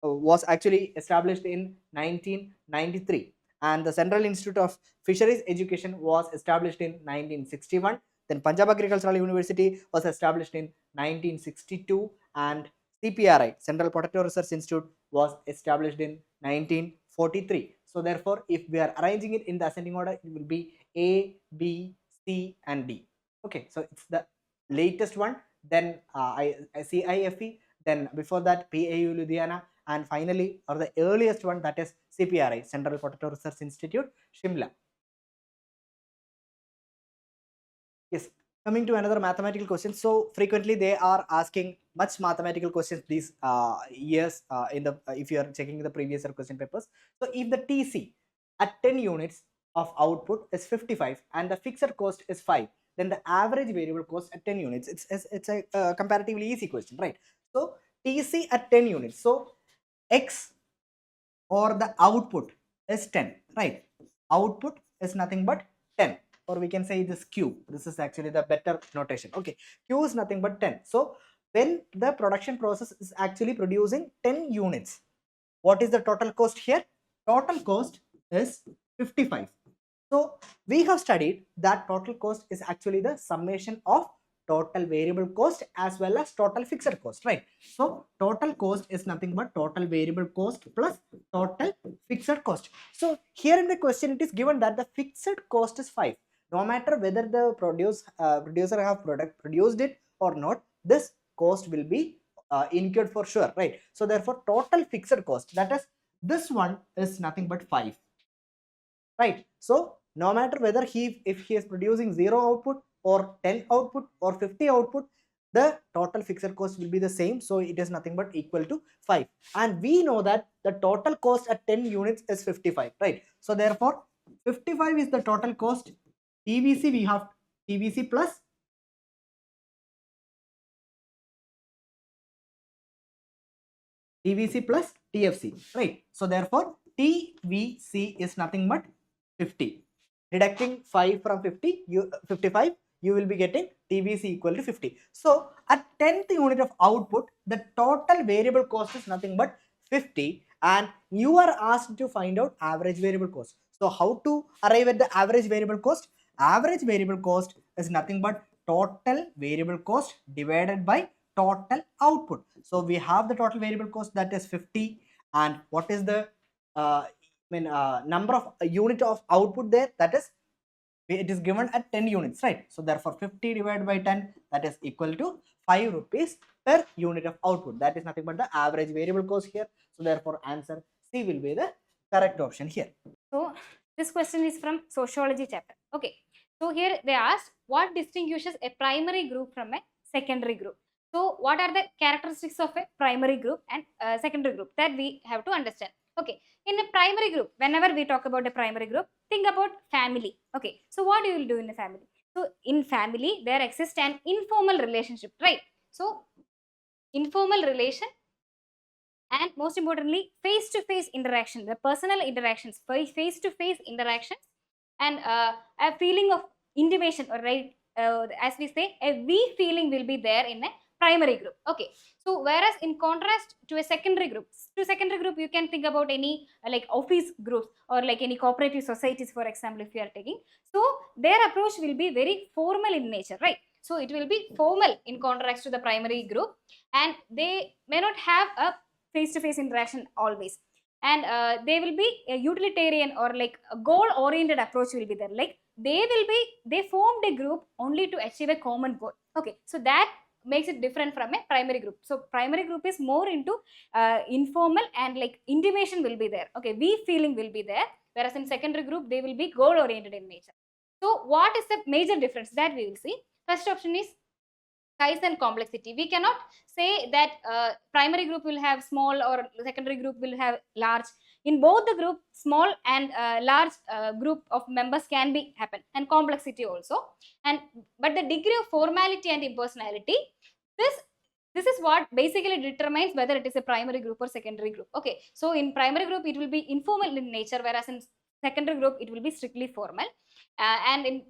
was actually established in 1993, and the Central Institute of Fisheries Education was established in 1961. Then Punjab Agricultural University was established in 1962, and CPRI, Central Potato Research Institute, was established in 1943. So therefore, if we are arranging it in the ascending order, it will be A, B, C, and D. Okay, so it's the latest one. Then CIFE. Then before that, PAU Ludhiana, and finally, or the earliest one, that is CPRI, Central Potato Research Institute, Shimla. Yes, coming to another mathematical question. So frequently they are asking much mathematical questions these years in the if you are checking the previous year question papers. So if the TC at 10 units of output is 55 and the fixed cost is 5, then the average variable cost at 10 units, it's a comparatively easy question, right? So TC at 10 units. So X or the output is 10, right? Output is nothing but 10, or we can say this Q. This is actually the better notation. Okay, Q is nothing but 10. So when the production process is actually producing 10 units, what is the total cost here? Total cost is 55. So we have studied that total cost is actually the summation of total variable cost as well as total fixed cost, right? So total cost is nothing but total variable cost plus total fixed cost. So here in the question it is given that the fixed cost is 5. No matter whether the producer have produced it or not, this cost will be incurred for sure, right? So therefore total fixed cost, that is this one, is nothing but 5, right? So no matter whether if he is producing 0 output or 10 output or 50 output, the total fixed cost will be the same. So it is nothing but equal to 5, and we know that the total cost at 10 units is 55, right? So therefore 55 is the total cost. TVC, we have TVC plus TVC plus TFC, right? So therefore TVC is nothing but 50. Deducting 5 from 50, 55, you will be getting TVC equal to 50. So at 10th unit of output, the total variable cost is nothing but 50, and you are asked to find out average variable cost. So how to arrive at the average variable cost? Average variable cost is nothing but total variable cost divided by total output. So we have the total variable cost, that is 50, and what is the number of unit of output there, that is it is given at 10 units, right? So therefore 50 divided by 10, that is equal to 5 rupees per unit of output. That is nothing but the average variable cost here. So therefore answer C will be the correct option here. So this question is from sociology chapter. Okay. So here they asked what distinguishes a primary group from a secondary group. So what are the characteristics of a primary group and secondary group, that we have to understand. Okay. In a primary group, whenever we talk about a primary group, think about family. Okay. So what you will do in a family? So in family, there exists an informal relationship, right? So informal relation, and most importantly face-to-face interaction, the personal interactions, face-to-face interactions, and a feeling of intimation, or right, as we say, a we feeling will be there in a primary group. Okay, so whereas in contrast to a secondary group, you can think about any like office groups or like any cooperative societies, for example, if you are taking. So their approach will be very formal in nature, right? So it will be formal in contrast to the primary group, and they may not have a face-to-face interaction always, and they will be a utilitarian or like a goal-oriented approach will be there. Like they formed a group only to achieve a common goal. Okay, so that makes it different from a primary group. So primary group is more into informal, and like intimation will be there. Okay, we feeling will be there, whereas in secondary group they will be goal-oriented in nature. So what is the major difference that we will see? First option is size and complexity. We cannot say that primary group will have small or secondary group will have large. In both the group, small and large group of members can be happen, and complexity also. And but the degree of formality and impersonality, this this is what basically determines whether it is a primary group or secondary group. Okay, so in primary group it will be informal in nature, whereas in secondary group it will be strictly formal, and in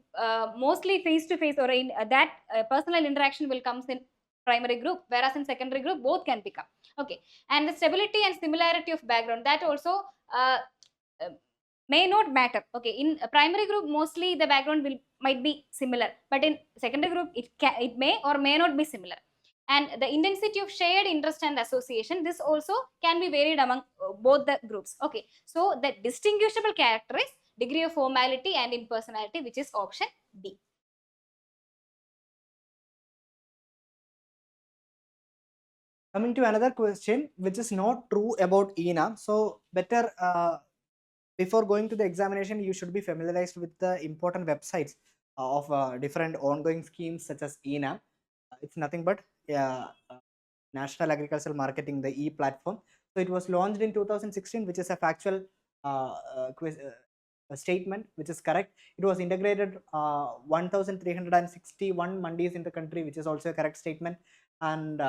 mostly face to face, or in that personal interaction will comes in primary group, whereas in secondary group both can become. Okay, and the stability and similarity of background, that also uh, may not matter. Okay, in a primary group, mostly the background might be similar, but in secondary group, it may or may not be similar. And the intensity of shared interest and association, this also can be varied among both the groups. Okay, so the distinguishable character is degree of formality and impersonality, which is option D. Coming to another question, which is not true about ENAM. So better before going to the examination, you should be familiarized with the important websites of different ongoing schemes such as ENAM. It's nothing but National Agricultural Marketing, the e-platform. So it was launched in 2016, which is a factual statement, which is correct. It was integrated 1,361 mandis in the country, which is also a correct statement. And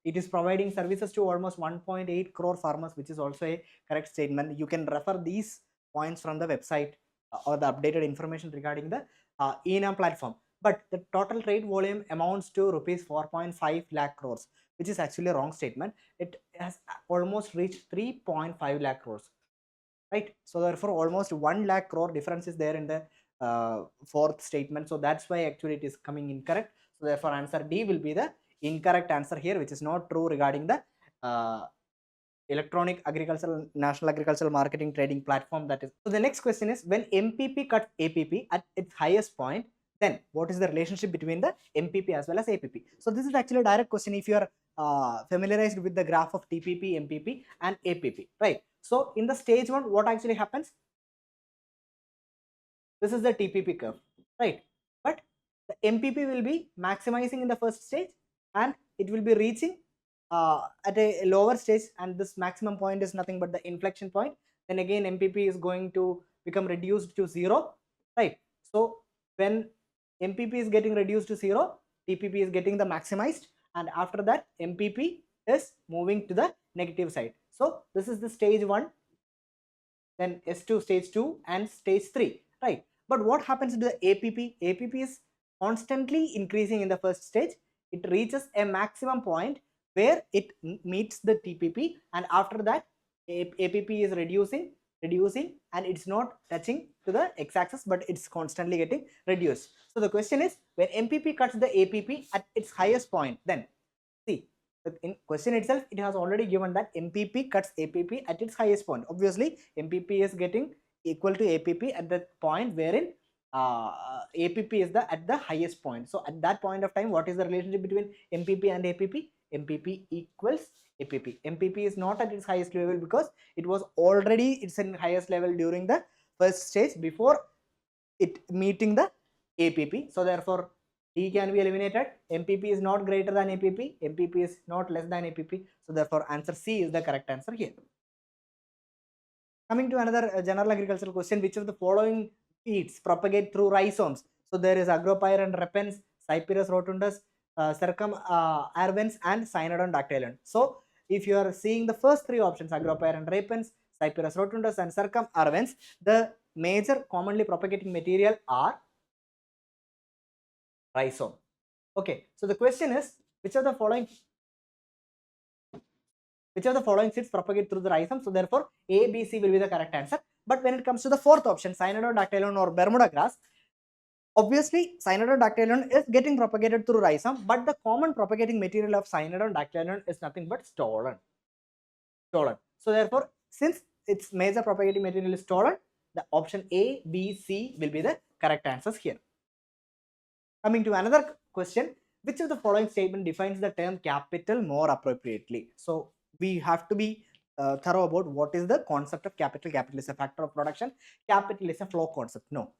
it is providing services to almost 1.8 crore farmers, which is also a correct statement. You can refer these points from the website or the updated information regarding the ENAM platform. But the total trade volume amounts to rupees 4.5 lakh crores, which is actually a wrong statement. It has almost reached 3.5 lakh crores, right? So therefore almost 1 lakh crore difference is there in the fourth statement. So that's why actually it is coming incorrect. So therefore answer D will be the incorrect answer here, which is not true regarding the electronic agricultural national agricultural marketing trading platform. That is, so the next question is, when MPP cuts APP at its highest point, then what is the relationship between the MPP as well as APP? So this is actually a direct question if you are familiarized with the graph of TPP, MPP and APP, right? So in the stage 1, what actually happens? This is the TPP curve, right? But the MPP will be maximizing in the first stage and it will be reaching at a lower stage, and this maximum point is nothing but the inflection point. Then again MPP is going to become reduced to 0, right? So when MPP is getting reduced to 0, TPP is getting the maximized, and after that MPP is moving to the negative side. So this is the stage 1, then S2 stage 2 and stage 3, right? But what happens to the APP? APP is constantly increasing in the first stage. It reaches a maximum point where it meets the TPP, and after that APP is reducing, and it's not touching to the x-axis, but it's constantly getting reduced. So the question is, when MPP cuts the APP at its highest point, then see, in question itself, it has already given that MPP cuts APP at its highest point. Obviously, MPP is getting equal to APP at the point wherein APP is at the highest point. So at that point of time, what is the relationship between MPP and APP? MPP equals APP. MPP is not at its highest level because it was already its highest level during the first stage before it meeting the APP. So therefore D can be eliminated. MPP is not greater than APP. MPP is not less than APP. So therefore answer C is the correct answer here. Coming to another general agricultural question, which of the following weeds propagate through rhizomes? So there is Agropyron repens, Cyperus rotundus, Circum arvens and Cynodon dactylon. So if you are seeing the first 3 options, Agropyron repens, Cyperus rotundus and Circum arvens, the major commonly propagating material are rhizome. Okay, so the question is, which of the following seeds propagate through the rhizome? So therefore A, B, C will be the correct answer. But when it comes to the fourth option, Cynodon or Bermuda grass, obviously Cynodon is getting propagated through rhizome, but the common propagating material of Cynodon is nothing but stolon. So therefore, since its major propagating material is stolon, the option A, B, C will be the correct answers here. Coming to another question, which of the following statement defines the term capital more appropriately? So we have to be thorough about what is the concept of capital. Capital is a factor of production. Capital is a flow concept. No.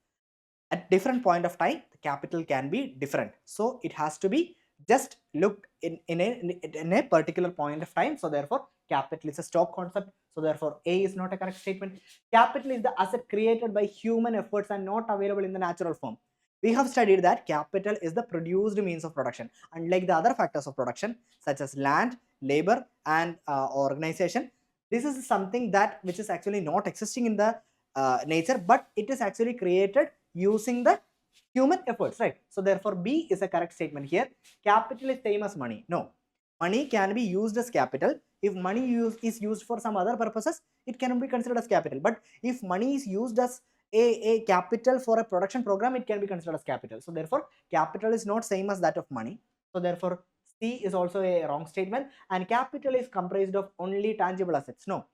At different point of time, the capital can be different. So it has to be just looked in a particular point of time. So therefore, capital is a stock concept. So therefore, A is not a correct statement. Capital is the asset created by human efforts and not available in the natural form. We have studied that capital is the produced means of production. Unlike the other factors of production, such as land, labor, and organization, this is something which is actually not existing in the nature, but it is actually created using the human efforts, right? So therefore B is a correct statement here. Capital is same as money. No, money can be used as capital. If money is used for some other purposes, it can be considered as capital. But if money is used as a capital for a production program, it can be considered as capital. So therefore, capital is not same as that of money. So therefore, C is also a wrong statement, and capital is comprised of only tangible assets. No,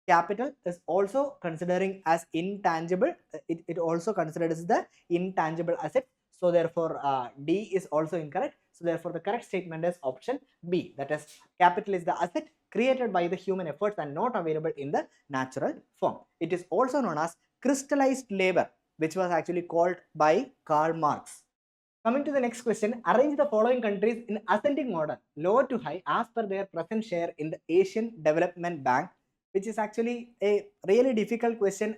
capital is also considering as intangible. It also considered as the intangible asset. So therefore, D is also incorrect. So therefore, the correct statement is option B. That is, capital is the asset created by the human efforts and not available in the natural form. It is also known as crystallized labor, which was actually called by Karl Marx. Coming to the next question, arrange the following countries in ascending order, lower to high, as per their present share in the Asian Development Bank, which is actually a really difficult question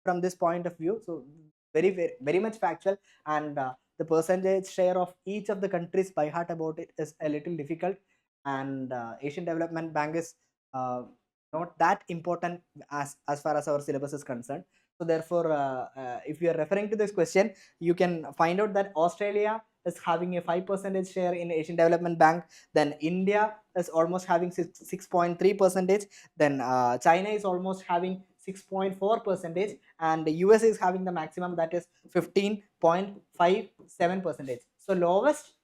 from this point of view. So very much factual, and the percentage share of each of the countries by heart about it is a little difficult. And Asian Development Bank is not that important as far as our syllabus is concerned. So therefore, if you are referring to this question, you can find out that Australia is having a 5% share in Asian Development Bank. Then India is almost having 6.3%. Then China is almost having 6.4%, and the USA is having the maximum, that is 15.57%. So lowest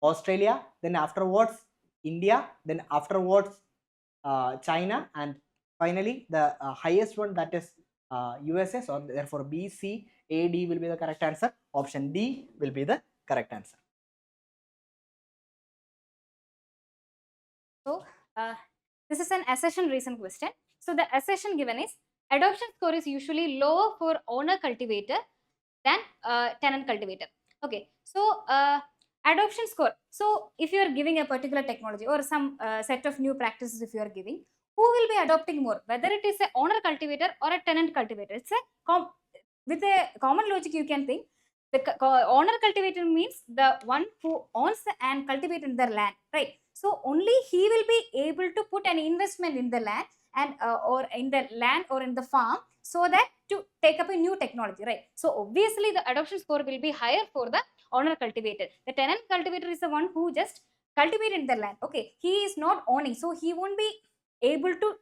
Australia, then afterwards India, then afterwards China, and finally the highest one, that is USA. So therefore B, C, A, D will be the correct answer. Option D will be the correct answer. So this is an accession reason question. So the accession given is adoption score is usually lower for owner cultivator than tenant cultivator. Okay, so adoption score. So if you are giving a particular technology or some set of new practices, if you are giving, who will be adopting more, whether it is a owner cultivator or a tenant cultivator? It's a with a common logic you can think the owner cultivator means the one who owns and cultivates their land, right? So only he will be able to put an investment in the land and or in the land or in the farm, so that to take up a new technology, right? So obviously the adoption score will be higher for the owner cultivator. The tenant cultivator is the one who just cultivated the land. Okay, he is not owning, so he won't be able to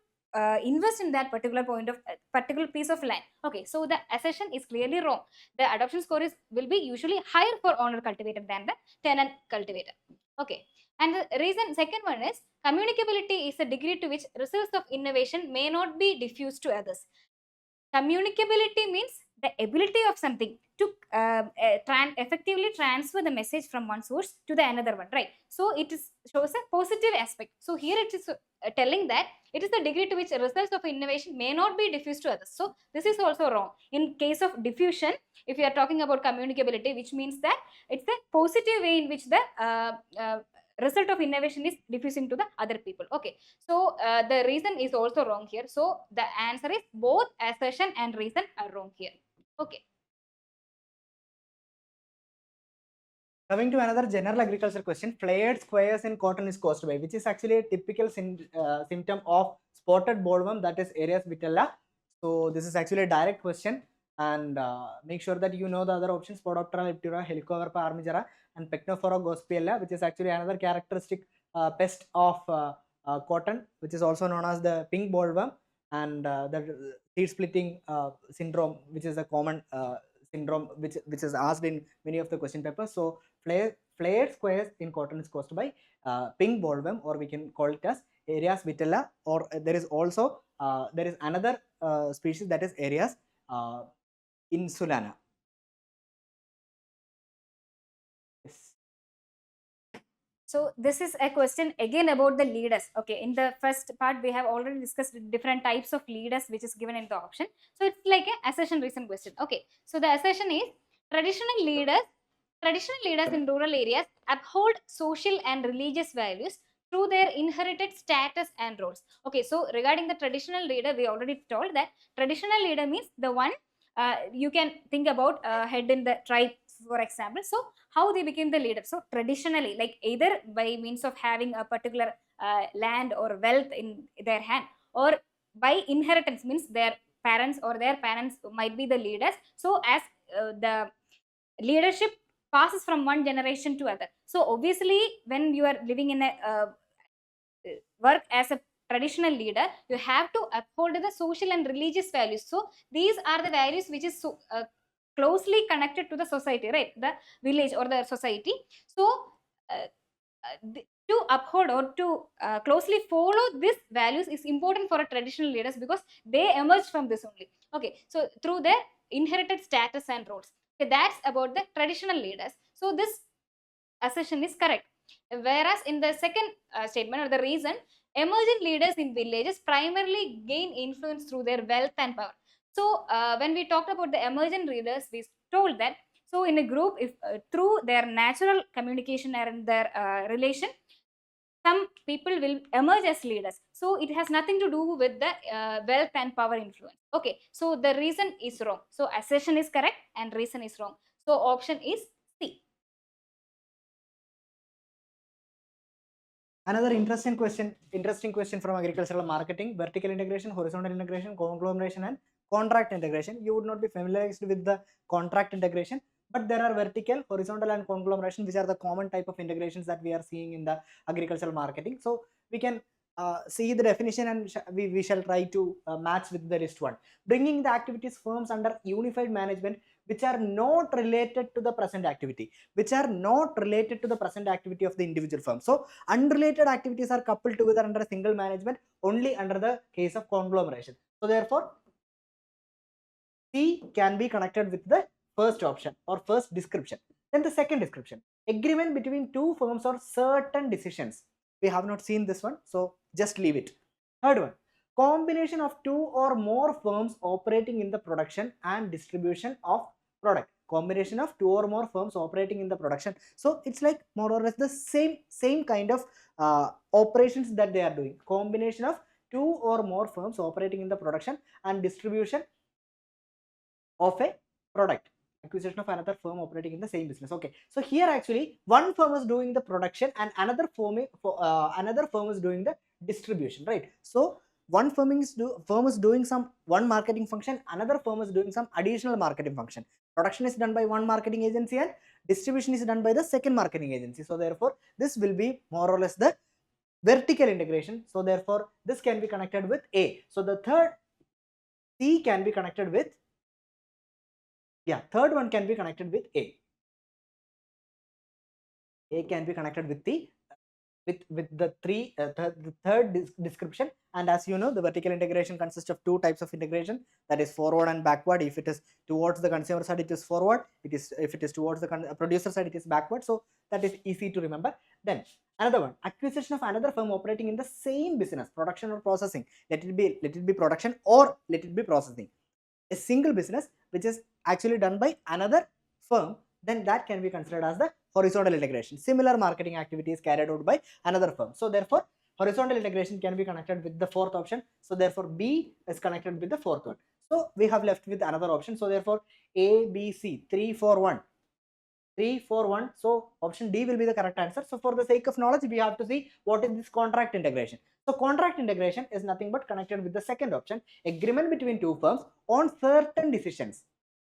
invest in that particular point of particular piece of land. Okay, so the assertion is clearly wrong. The adoption score is will be usually higher for owner cultivator than the tenant cultivator. Okay, and the reason second one is communicability is the degree to which results of innovation may not be diffused to others. Communicability means the ability of something to effectively transfer the message from one source to the another one, right? So it is shows a positive aspect. So here it is telling that it is the degree to which results of innovation may not be diffused to others. So this is also wrong. In case of diffusion, if you are talking about communicability, which means that it's a positive way in which the result of innovation is diffusing to the other people. Okay, so the reason is also wrong here. So the answer is both assertion and reason are wrong here. Okay. Coming to another general agriculture question, flared squares in cotton is caused by, which is actually a typical symptom of spotted bollworm, that is Aedes vitella. So this is actually a direct question, and make sure that you know the other options: Spodoptera leptura, Helicoverpa armigera, and Pectophora gospiella, which is actually another characteristic pest of cotton, which is also known as the pink bollworm, and the seed splitting syndrome, which is a common syndrome which is asked in many of the question papers. So flared squares in cotton is caused by pink bollworm, or we can call it as Aedes vitella, or there is also there is another species, that is Aedes insulana. Yes. So this is a question again about the leaders. Okay, in the first part we have already discussed different types of leaders which is given in the option. So it's like a assertion reason question. Okay, so the assertion is traditional leaders in rural areas uphold social and religious values through their inherited status and roles. Okay, so regarding the traditional leader, we already told that traditional leader means the one you can think about head in the tribe, for example. So how they became the leader? So traditionally, like either by means of having a particular land or wealth in their hand, or by inheritance, means their parents or their parents might be the leaders. So as the leadership passes from one generation to other, so obviously when you are living in a work as a traditional leader, you have to uphold the social and religious values. So these are the values which is so closely connected to the society, right? The village or the society. So uh, to uphold or to closely follow these values is important for a traditional leaders, because they emerge from this only. Okay, so through their inherited status and roles. Okay, that's about the traditional leaders. So this assertion is correct. Whereas in the second statement, or the reason, emergent leaders in villages primarily gain influence through their wealth and power. So when we talked about the emergent leaders, we told that, so in a group, if through their natural communication and their relation, some people will emerge as leaders. So it has nothing to do with the wealth and power influence. Okay, so the reason is wrong. So assertion is correct and reason is wrong. So option is C. Another interesting question from agricultural marketing: vertical integration, horizontal integration, conglomeration, and contract integration. You would not be familiarized with the contract integration, but there are vertical, horizontal, and conglomeration, which are the common type of integrations that we are seeing in the agricultural marketing. So we can see the definition, and we shall try to match with the list one. Bringing the activities firms under unified management, which are not related to the present activity, of the individual firm. So unrelated activities are coupled together under a single management only under the case of conglomeration. So therefore C can be connected with the first option or first description. Then the second description: agreement between two firms or certain decisions. We have not seen this one, so just leave it. Third one: combination of two or more firms operating in the production and distribution of product. Combination of two or more firms operating in the production. So it's like more or less the same kind of operations that they are doing. Combination of two or more firms operating in the production and distribution of a product. Acquisition of another firm operating in the same business. Okay, so here actually one firm is doing the production and another firm is doing the distribution, right? So one firm is doing some one marketing function, another firm is doing some additional marketing function. Production is done by one marketing agency and distribution is done by the second marketing agency. So therefore this will be more or less the vertical integration. So therefore this can be connected with A. So the third C can be connected with, third one can be connected with A. A can be connected with the third description. And as you know, the vertical integration consists of two types of integration, that is forward and backward. If it is towards the consumer side, it is forward. If it is towards the producer side, it is backward. So that is easy to remember. Then another one: acquisition of another firm operating in the same business, production or processing. Let it be production or let it be processing. A single business which is actually done by another firm, then that can be considered as the horizontal integration. Similar marketing activities carried out by another firm. So therefore horizontal integration can be connected with the fourth option. So therefore B is connected with the fourth one. So we have left with another option. So therefore A, B, C, 3, 4, 1. 3, 4, 1. So option D will be the correct answer. So for the sake of knowledge, we have to see what is this contract integration. So contract integration is nothing but connected with the second option: agreement between two firms on certain decisions,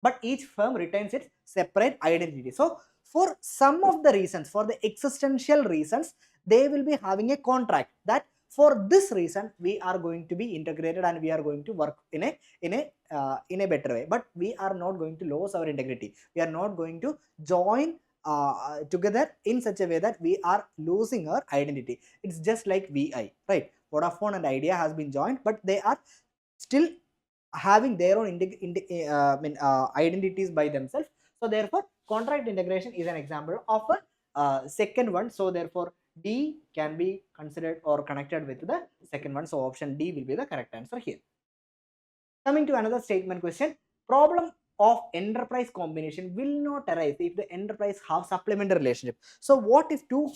but each firm retains its separate identity. So for some of the reasons, for the existential reasons, they will be having a contract that for this reason we are going to be integrated and we are going to work in a better way, but we are not going to lose our integrity. We are not going to join together in such a way that we are losing our identity. It's just like VI, right? Vodafone and Idea has been joined, but they are still having their own identities by themselves. So therefore contract integration is an example of a second one. So therefore D can be considered or connected with the second one. So option D will be the correct answer here. Coming to another statement question: problem of enterprise combination will not arise if the enterprise have supplementary relationship. So what if two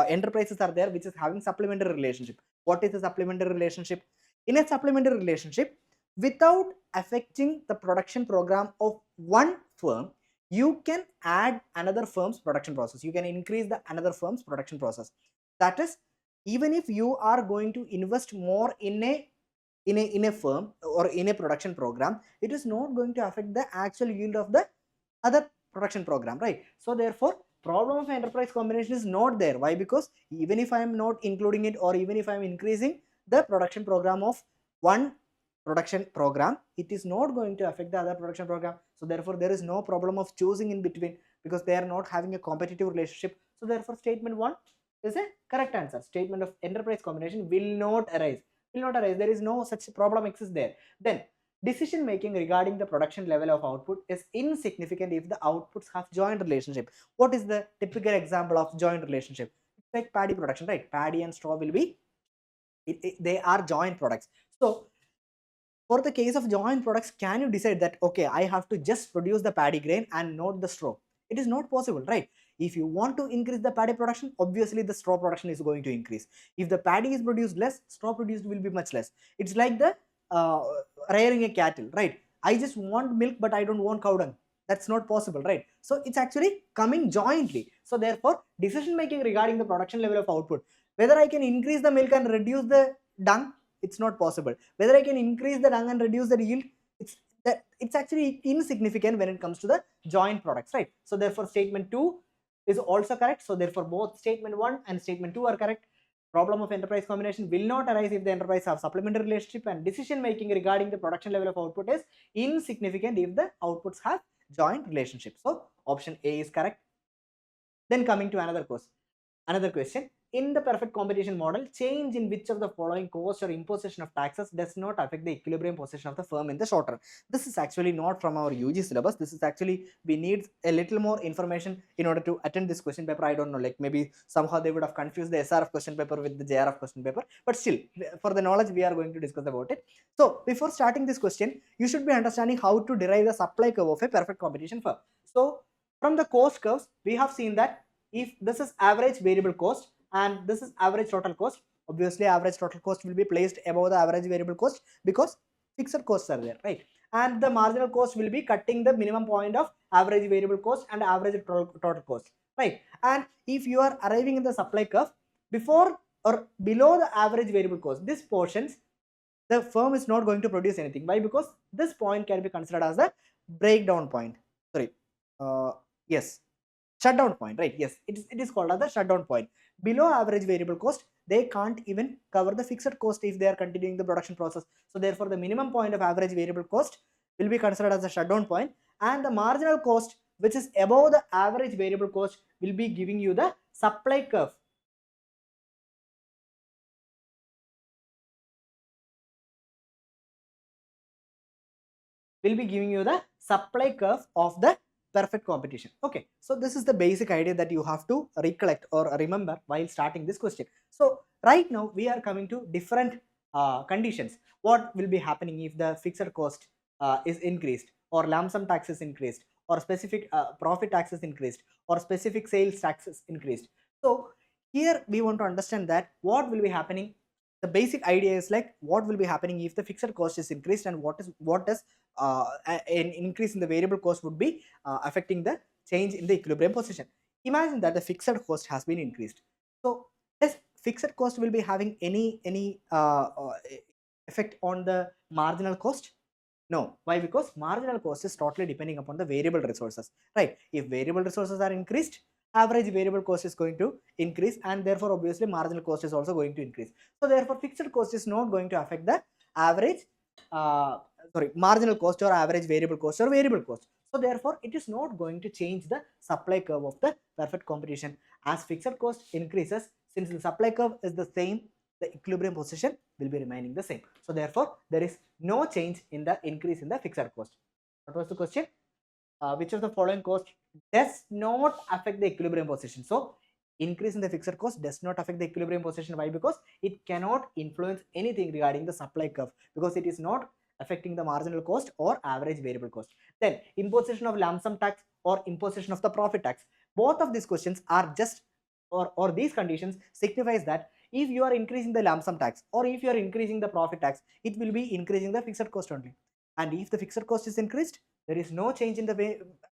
enterprises are there which is having supplementary relationship? What is the supplementary relationship? In a supplementary relationship, without affecting the production program of one firm, you can add another firm's production process. You can increase the another firm's production process. That is, even if you are going to invest more in a firm or in a production program, it is not going to affect the actual yield of the other production program, right? So therefore problem of enterprise combination is not there. Why? Because even if I am not including it, or even if I am increasing the production program of one production program, it is not going to affect the other production program. So therefore there is no problem of choosing in between, because they are not having a competitive relationship. So therefore statement 1 is a correct answer. Statement of enterprise combination will not arise. There is no such problem exists there. Then decision making regarding the production level of output is insignificant if the outputs have joint relationship. What is the typical example of joint relationship? It's like paddy production, right? Paddy and straw will be, they are joint products. So for the case of joint products, can you decide that, okay, I have to just produce the paddy grain and not the straw? It is not possible, right? If you want to increase the paddy production, obviously the straw production is going to increase. If the paddy is produced less, straw produced will be much less. It's like the uh, rearing a cattle, right? I just want milk, but I don't want cow dung. That's not possible, right? So it's actually coming jointly. So therefore, decision making regarding the production level of output, whether I can increase the milk and reduce the dung, it's not possible. Whether I can increase the dung and reduce the yield, it's actually insignificant when it comes to the joint products, right? So therefore statement 2 is also correct. So therefore both statement 1 and statement 2 are correct. Problem of enterprise combination will not arise if the enterprise have supplementary relationship, and decision making regarding the production level of output is insignificant if the outputs have joint relationship. So option A is correct. Then coming to another question. In the perfect competition model, change in which of the following cost or imposition of taxes does not affect the equilibrium position of the firm in the short term? This is actually not from our UG syllabus. This is actually, we need a little more information in order to attend this question paper. I don't know, like maybe somehow they would have confused the SRF question paper with the JRF question paper. But still, for the knowledge, we are going to discuss about it. So before starting this question, you should be understanding how to derive the supply curve of a perfect competition firm. So from the cost curves, we have seen that if this is average variable cost and this is average total cost, obviously average total cost will be placed above the average variable cost because fixed costs are there, right? And the marginal cost will be cutting the minimum point of average variable cost and average total cost, right? And if you are arriving in the supply curve before or below the average variable cost, this portions, the firm is not going to produce anything. Why? Because this point can be considered as the breakdown point. Sorry, yes, shutdown point, right? Yes, it is called as the shutdown point. Below average variable cost, they can't even cover the fixed cost if they are continuing the production process. So therefore the minimum point of average variable cost will be considered as the shutdown point, and the marginal cost, which is above the average variable cost, will be giving you the supply curve. Will be giving you the supply curve of the perfect competition. Okay, so this is the basic idea that you have to recollect or remember while starting this question. So right now we are coming to different conditions. What will be happening if the fixed cost is increased, or lump sum tax is increased, or specific profit tax is increased, or specific sales tax is increased? So here we want to understand that what will be happening. The basic idea is like what will be happening if the fixed cost is increased, and what does an increase in the variable cost would be affecting the change in the equilibrium position. Imagine that the fixed cost has been increased. So this fixed cost will be having any effect on the marginal cost? No. Why? Because marginal cost is totally depending upon the variable resources, right? If variable resources are increased, average variable cost is going to increase, and therefore obviously marginal cost is also going to increase. So therefore fixed cost is not going to affect the average marginal cost or average variable cost or variable cost. So therefore it is not going to change the supply curve of the perfect competition. As fixed cost increases, since the supply curve is the same, the equilibrium position will be remaining the same. So therefore there is no change in the increase in the fixed cost. What was the question? Which of the following cost does not affect the equilibrium position? So increase in the fixed cost does not affect the equilibrium position. Why? Because it cannot influence anything regarding the supply curve, because it is not affecting the marginal cost or average variable cost. Then imposition of lump sum tax or imposition of the profit tax. Both of these questions are just, or these conditions signifies that if you are increasing the lump sum tax or if you are increasing the profit tax, it will be increasing the fixed cost only. And if the fixed cost is increased, there is no change in the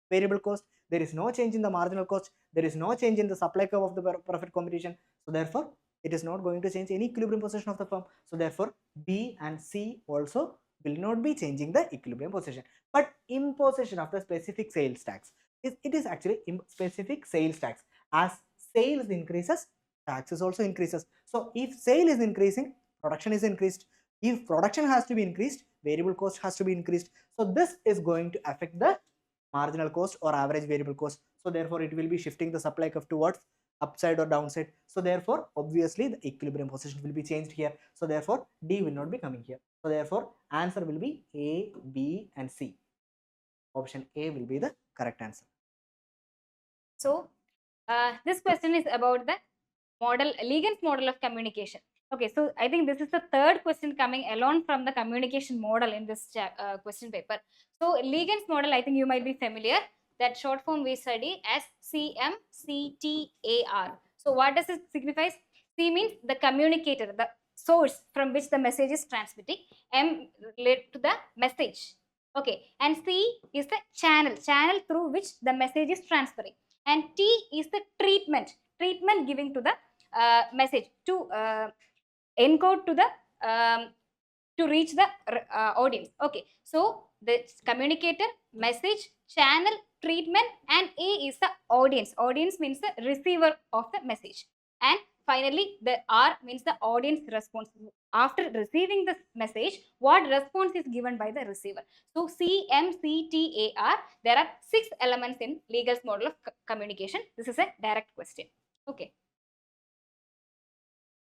variable cost, there is no change in the marginal cost, there is no change in the supply curve of the profit competition. So therefore it is not going to change any equilibrium position of the firm. So therefore B and C also will not be changing the equilibrium position. But imposition of the specific sales tax. it is actually specific sales tax. As sales increases, taxes also increases. So if sale is increasing, production is increased. If production has to be increased, variable cost has to be increased. So this is going to affect the marginal cost or average variable cost. So therefore it will be shifting the supply curve towards upside or downside. So therefore obviously the equilibrium position will be changed here. So therefore D will not be coming here. So therefore answer will be A, B and C. Option A will be the correct answer. So this question is about the Ligands model of communication. Okay, so I think this is the third question coming along from the communication model in this question paper. So Ligands model, I think you might be familiar. That short form we study as CMCTAR. So what does it signify? C means the communicator, the source from which the message is transmitting. M related to the message. Okay, and C is the channel through which the message is transferring. And T is the treatment giving to the message to encode to the to reach the audience. Okay, so the communicator, message, channel, treatment, and A is the audience. Audience means the receiver of the message. And finally, the R means the audience response. After receiving the message, what response is given by the receiver? So CMCTAR, there are 6 elements in Ligands model of communication. This is a direct question. Okay.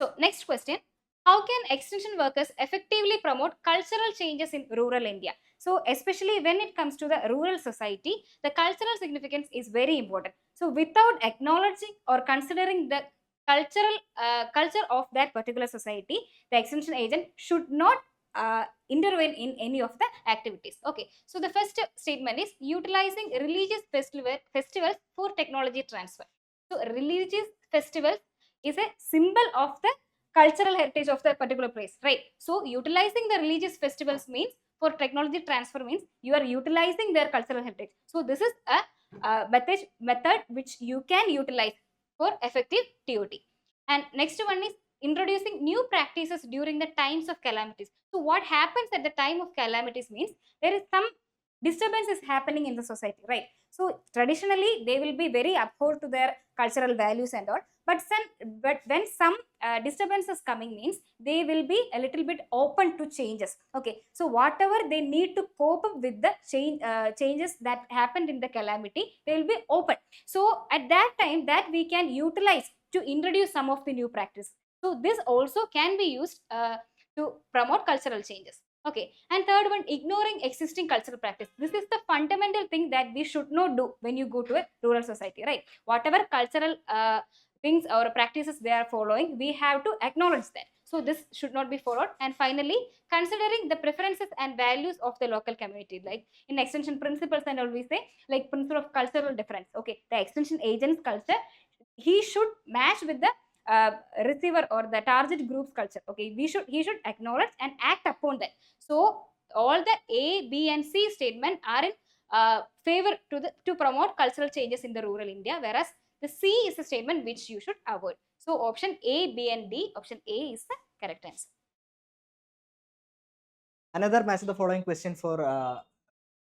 So next question, how can extension workers effectively promote cultural changes in rural India? So especially when it comes to the rural society, the cultural significance is very important. So without acknowledging or considering the culture of that particular society, the extension agent should not intervene in any of the activities. Okay, so the first statement is utilizing religious festivals for technology transfer. So religious festivals is a symbol of the cultural heritage of the particular place, right? So utilizing the religious festivals means for technology transfer means you are utilizing their cultural heritage. So this is a method which you can utilize for effective TOT. And next one is introducing new practices during the times of calamities. So what happens at the time of calamities means there is some disturbance is happening in the society, right? So traditionally they will be very abhorred to their cultural values and all, but when some disturbance is coming means they will be a little bit open to changes. Okay, so whatever they need to cope up with the changes that happened in the calamity, they will be open. So at that time that we can utilize to introduce some of the new practice. So this also can be used to promote cultural changes. Okay, and third one, ignoring existing cultural practice. This is the fundamental thing that we should not do when you go to a rural society, right? Whatever cultural things or practices they are following, we have to acknowledge that. So this should not be followed. And finally, considering the preferences and values of the local community, like in extension principles and all we say, like principle of cultural difference. Okay, the extension agent's culture, he should match with the receiver or the target group's culture. Okay, he should acknowledge and act upon that. So all the A, B, and C statement are in favor to promote cultural changes in the rural India, whereas the C is a statement which you should avoid. So option A, B, and D. Option A is the correct answer. Another match the following question for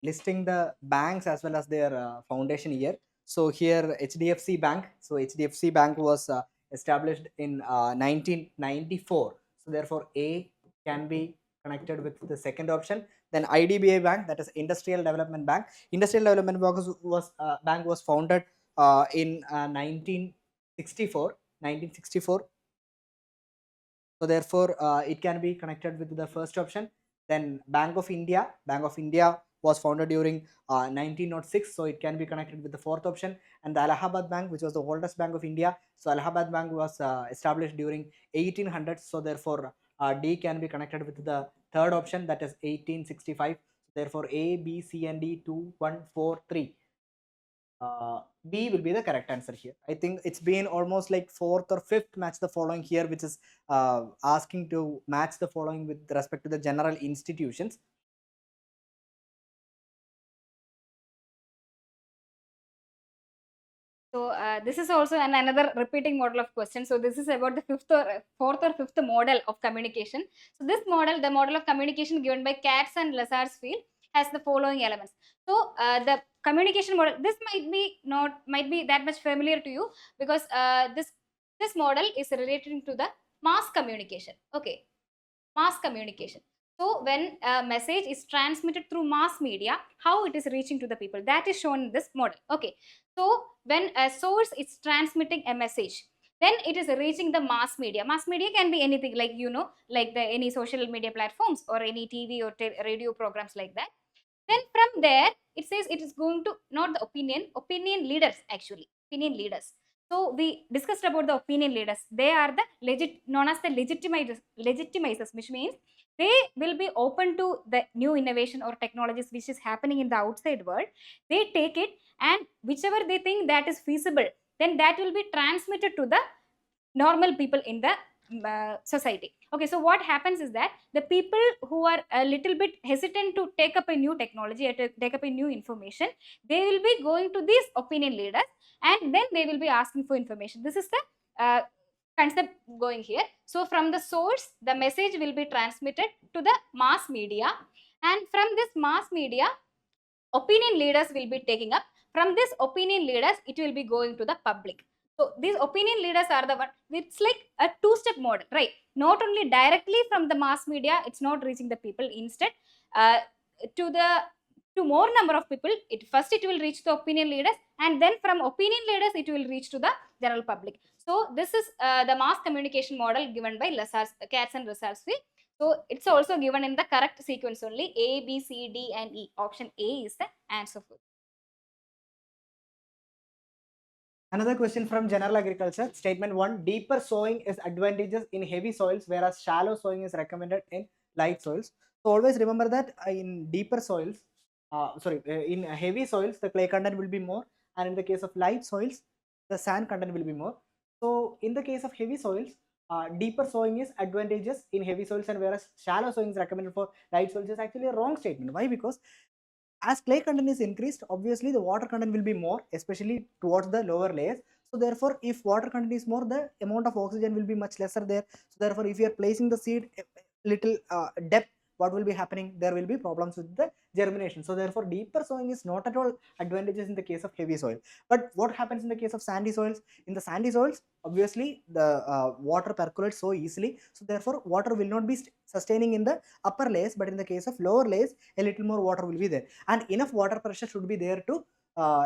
listing the banks as well as their foundation year. So here HDFC Bank. So HDFC Bank was established in 1994. So therefore A can be connected with the second option. Then IDBI Bank, that is Industrial Development Bank. Industrial Development Bank was founded in 1964. So therefore it can be connected with the first option. Then Bank of India was founded during 1906, so it can be connected with the fourth option. And the Allahabad Bank, which was the oldest bank of India, so Allahabad Bank was established during 1800s, so therefore D can be connected with the third option, that is 1865. Therefore A, B, C and D, 2, 1, 4, 3. B will be the correct answer here. I think it's been almost like fourth or fifth match the following here, which is asking to match the following with respect to the general institutions. So this is also another repeating model of question. So this is about the fourth or fifth model of communication. So this model, the model of communication given by Katz and Lazar's field, has the following elements. So the communication model, this might be that much familiar to you, because this model is relating to the mass communication. Okay, mass communication. So when a message is transmitted through mass media, how it is reaching to the people, that is shown in this model. Okay, so when a source is transmitting a message, then it is reaching the mass media. Mass media can be anything, like like the any social media platforms or any TV or radio programs like that. Then from there, it says it is going to, not the opinion leaders, actually opinion leaders. So we discussed about the opinion leaders. They are the known as the legitimizers, which means they will be open to the new innovation or technologies which is happening in the outside world. They take it, and whichever they think that is feasible, then that will be transmitted to the normal people in the society. Okay, so what happens is that the people who are a little bit hesitant to take up a new technology or to take up a new information, they will be going to these opinion leaders, and then they will be asking for information. This is the concept going here. So from the source, the message will be transmitted to the mass media, and from this mass media, opinion leaders will be taking up. From this opinion leaders, it will be going to the public. So these opinion leaders are the one, it's like a two-step model, right? Not only directly from the mass media, it's not reaching the people. Instead, uh, to the to more number of people, it first it will reach the opinion leaders, and then from opinion leaders it will reach to the general public. So this is the mass communication model given by Katz and Lassarsky. So it's also given in the correct sequence only, A, B, C, D, and E. Option A is the answer for. Another question from general agriculture. Statement 1, deeper sowing is advantageous in heavy soils, whereas shallow sowing is recommended in light soils. So always remember that in deeper soils, in heavy soils, the clay content will be more, and in the case of light soils, the sand content will be more. So in the case of heavy soils, deeper sowing is advantageous in heavy soils, and whereas shallow sowing is recommended for light soils is actually a wrong statement. Why? Because as clay content is increased, obviously the water content will be more, especially towards the lower layers. So therefore, if water content is more, the amount of oxygen will be much lesser there. So therefore, if you are placing the seed a little depth, what will be happening? There will be problems with the germination. So therefore, deeper sowing is not at all advantageous in the case of heavy soil. But what happens in the case of sandy soils? In the sandy soils, obviously the water percolates so easily. So therefore, water will not be sustaining in the upper layers, but in the case of lower layers, a little more water will be there, and enough water pressure should be there to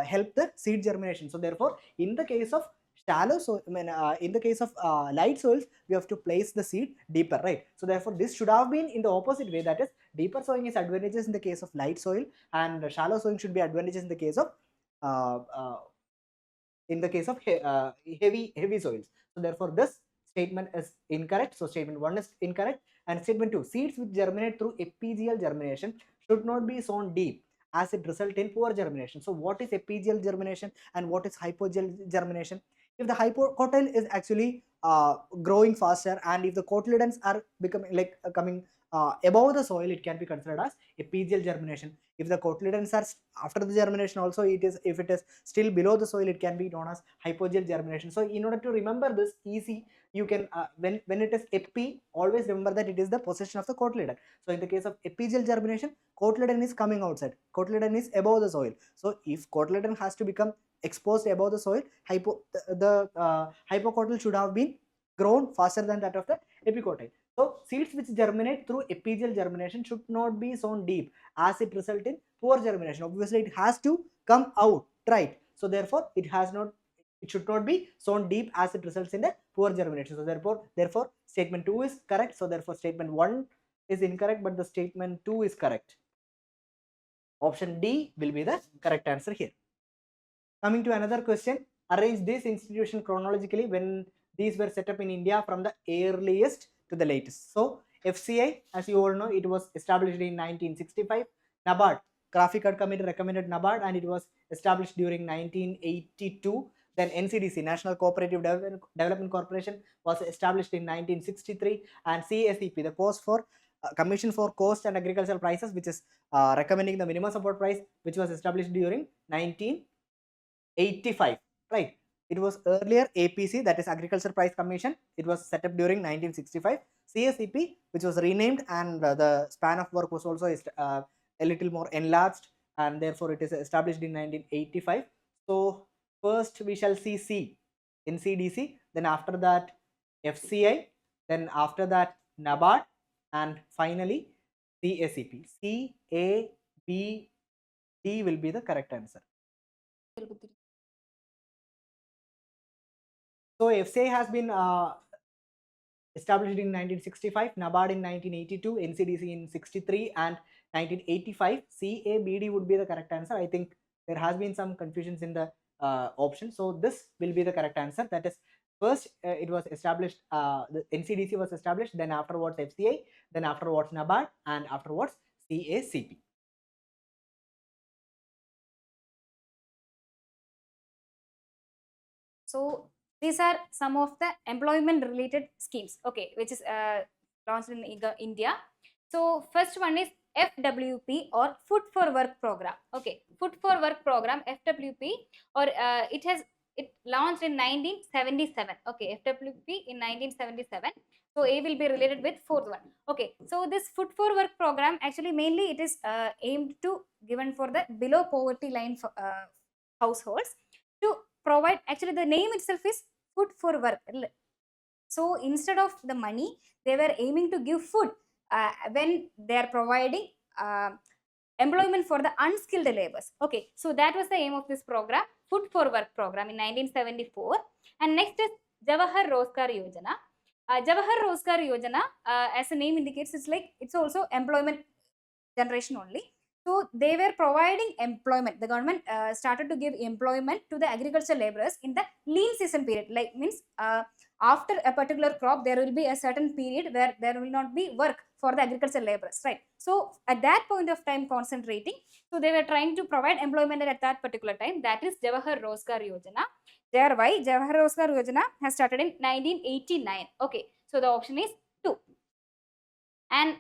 help the seed germination. So therefore, in the case of shallow soil, in the case of light soils, we have to place the seed deeper, right? So therefore, this should have been in the opposite way, that is, deeper sowing is advantageous in the case of light soil, and shallow sowing should be advantageous in the case of uh, uh, heavy soils. So therefore, this statement is incorrect. So statement 1 is incorrect, and statement 2, seeds which germinate through epigeal germination should not be sown deep, as it result in poor germination. So what is epigeal germination and what is hypogeal germination? If the hypocotyl is actually growing faster, and if the cotyledons are becoming coming above the soil, it can be considered as epigeal germination. If the cotyledons are after the germination also, if it is still below the soil, it can be known as hypogeal germination. So in order to remember this easy, you can when it is epi, always remember that it is the position of the cotyledon. So in the case of epigeal germination, cotyledon is coming outside, cotyledon is above the soil. So if cotyledon has to become exposed above the soil, the hypocotyl should have been grown faster than that of the epicotyl. So seeds which germinate through epigeal germination should not be sown deep, as it result in poor germination. Obviously, it has to come out, right? So therefore, it should not be sown deep, as it results in the poor germination. So therefore, statement 2 is correct. So therefore, statement 1 is incorrect, but the statement 2 is correct. Option D will be the correct answer here. Coming to another question, arrange this institution chronologically when these were set up in India from the earliest to the latest. So FCI, as you all know, it was established in 1965. NABARD, Graphic Card Committee recommended NABARD, and it was established during 1982. Then NCDC, National Cooperative Development Corporation, was established in 1963, and CSEP, the Commission for Cost and Agricultural Prices, which is recommending the minimum support price, which was established during 1985, right? It was earlier APC, that is Agriculture Price Commission. It was set up during 1965. CSEP, which was renamed, and the span of work was also a little more enlarged, and therefore it is established in 1985. So first we shall see C, NCDC, then after that FCI, then after that NABARD, and finally CACP. C, A, B, D will be the correct answer. So FCI has been established in 1965, NABARD in 1982, NCDC in 63 and 1985. CABD would be the correct answer. I think there has been some confusions in the option. So this will be the correct answer. That is, first it was established, the NCDC was established, then afterwards FCI, then afterwards NABARD, and afterwards CACP. So these are some of the employment related schemes, okay, which is launched in India. So first one is FWP or Food for Work program. Okay, Food for Work program, FWP, or it launched in 1977. Okay, FWP in 1977. So A will be related with fourth one. Okay, so this Food for Work program, actually mainly it is aimed to given for the below poverty line for, households, to provide, actually the name itself is Food for Work. So instead of the money, they were aiming to give food when they are providing employment for the unskilled laborers. Okay, so that was the aim of this program, Food for Work program in 1974. And next is Jawahar Rozgar Yojana. Jawahar Rozgar Yojana, as the name indicates, it's also employment generation only. So they were providing employment. The government started to give employment to the agricultural laborers in the lean season period. Like means after a particular crop, there will be a certain period where there will not be work for the agricultural laborers, right? So at that point of time, concentrating, so they were trying to provide employment at that particular time. That is Jawahar Rozgar Yojana. Thereby, Jawahar Rozgar Yojana has started in 1989. Okay, so the option is 2. And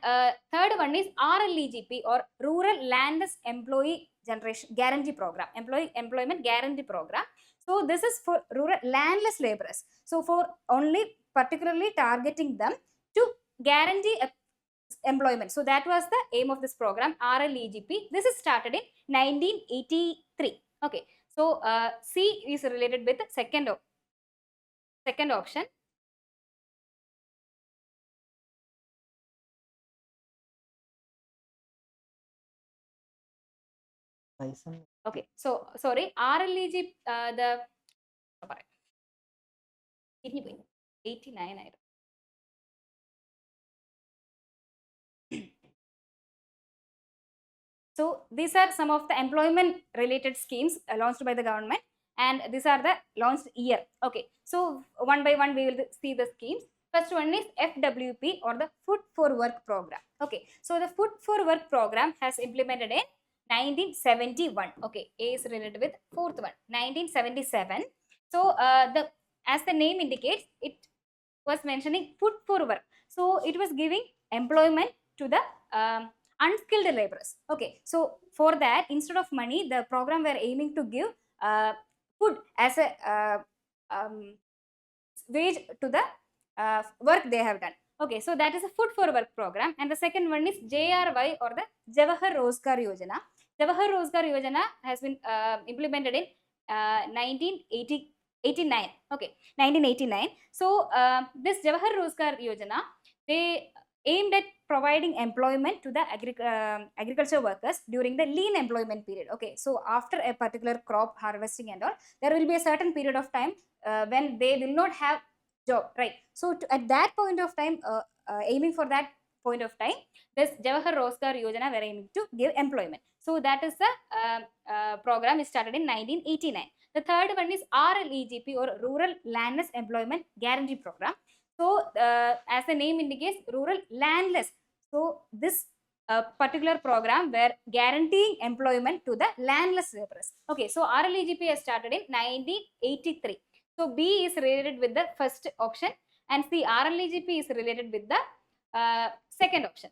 third one is RLEGP or Rural Landless Employee Generation Guarantee Program, Employment Guarantee Program. So this is for rural landless laborers. So for only particularly targeting them to guarantee employment. So that was the aim of this program, RLEGP. This is started in 1983. Okay. So C is related with the second option. Okay, so sorry, RLEG, the 89. So these are some of the employment related schemes launched by the government, and these are the launched year. Okay, so one by one we will see the schemes. First one is FWP or the Food for Work program. Okay, so the Food for Work program has implemented in 1971. Okay, A is related with fourth one, 1977. So as the name indicates, it was mentioning food for work. So it was giving employment to the unskilled laborers. Okay, so for that, instead of money, the program were aiming to give food as a wage to the work they have done. Okay, so that is a Food for Work program. And the second one is JRY or the Jawahar Rozgar Yojana. Jawahar Rozgar Yojana has been implemented in 1989. Okay, 1989. So this Jawahar Rozgar Yojana, they aimed at providing employment to the agriculture workers during the lean employment period. Okay, so after a particular crop harvesting and all, there will be a certain period of time when they will not have job, right? So at that point of time, aiming for that point of time, this Jawahar Rozgar Yojana were aiming to give employment. So that is the program is started in 1989. The third one is RLEGP or Rural Landless Employment Guarantee Program. So as the name indicates, rural landless. So this particular program were guaranteeing employment to the landless laborers. Okay, so RLEGP has started in 1983. So B is related with the first option, and C, RLEGP is related with the second option.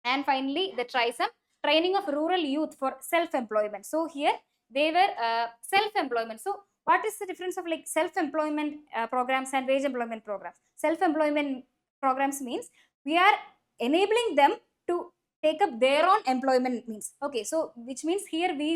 And finally, the TRISEM, training of rural youth for self-employment. So here they were self-employment. So what is the difference of like self-employment programs and wage employment programs? Self-employment programs means we are enabling them to take up their own employment means. Okay, so which means here we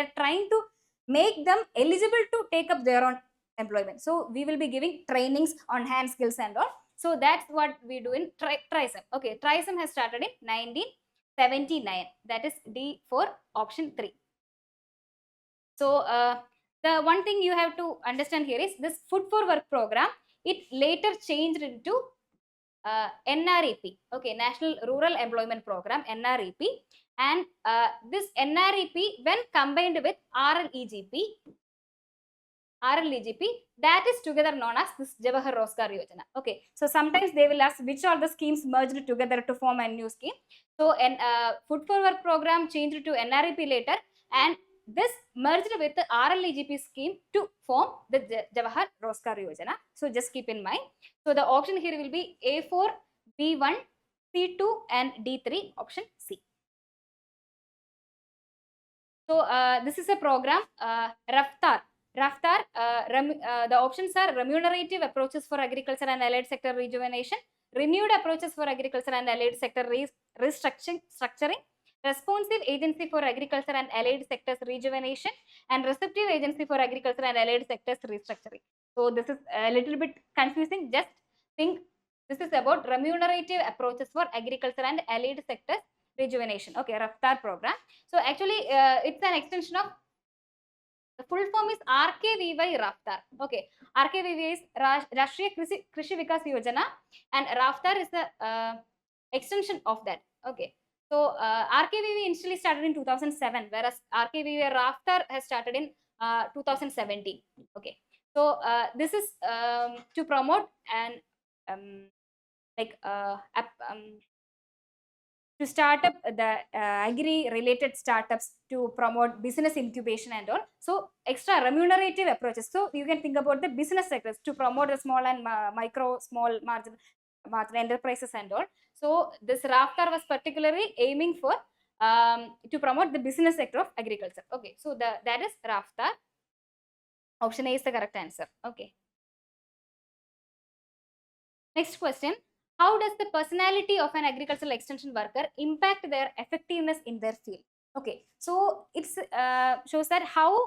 are trying to make them eligible to take up their own employment. So we will be giving trainings on hand skills and all. So that's what we do in TRISEM. Okay, TRISEM has started in 1979. That is D for option 3. So the one thing you have to understand here is this Food for Work program, it later changed into NREP, okay, National Rural Employment Program, NREP, and this NREP when combined with RLEGP, that is together known as this Jawahar Rozgar Yojana. Okay, so sometimes they will ask which are the schemes merged together to form a new scheme. So Food for Work program changed to NREP later, and this merged with the RLEGP scheme to form the Jawahar Rozgar Yojana. So just keep in mind. So the option here will be A4, B1, C2 and D3, option C. So this is a program, Raftar. The options are remunerative approaches for agriculture and allied sector rejuvenation, renewed approaches for agriculture and allied sector restructuring, responsive agency for agriculture and allied sectors rejuvenation, and receptive agency for agriculture and allied sectors restructuring. So this is a little bit confusing. Just think this is about remunerative approaches for agriculture and allied sectors rejuvenation. Okay, Raftar program. So actually it's an extension of, the full form is RKVY Raftar. Okay, RKVY is Rashtriya Krishi Vikas Yojana, and Raftar is the extension of that. Okay, so RKVY initially started in 2007, whereas RKVY Raftar has started in 2017. Okay, so this is to promote and to start up the agri-related startups to promote business incubation and all. So extra remunerative approaches. So you can think about the business sectors to promote the small and small margin enterprises and all. So this Raftar was particularly aiming for to promote the business sector of agriculture. Okay, so that is Raftar. Option A is the correct answer. Okay. Next question. How does the personality of an agricultural extension worker impact their effectiveness in their field? Okay, so it shows that how,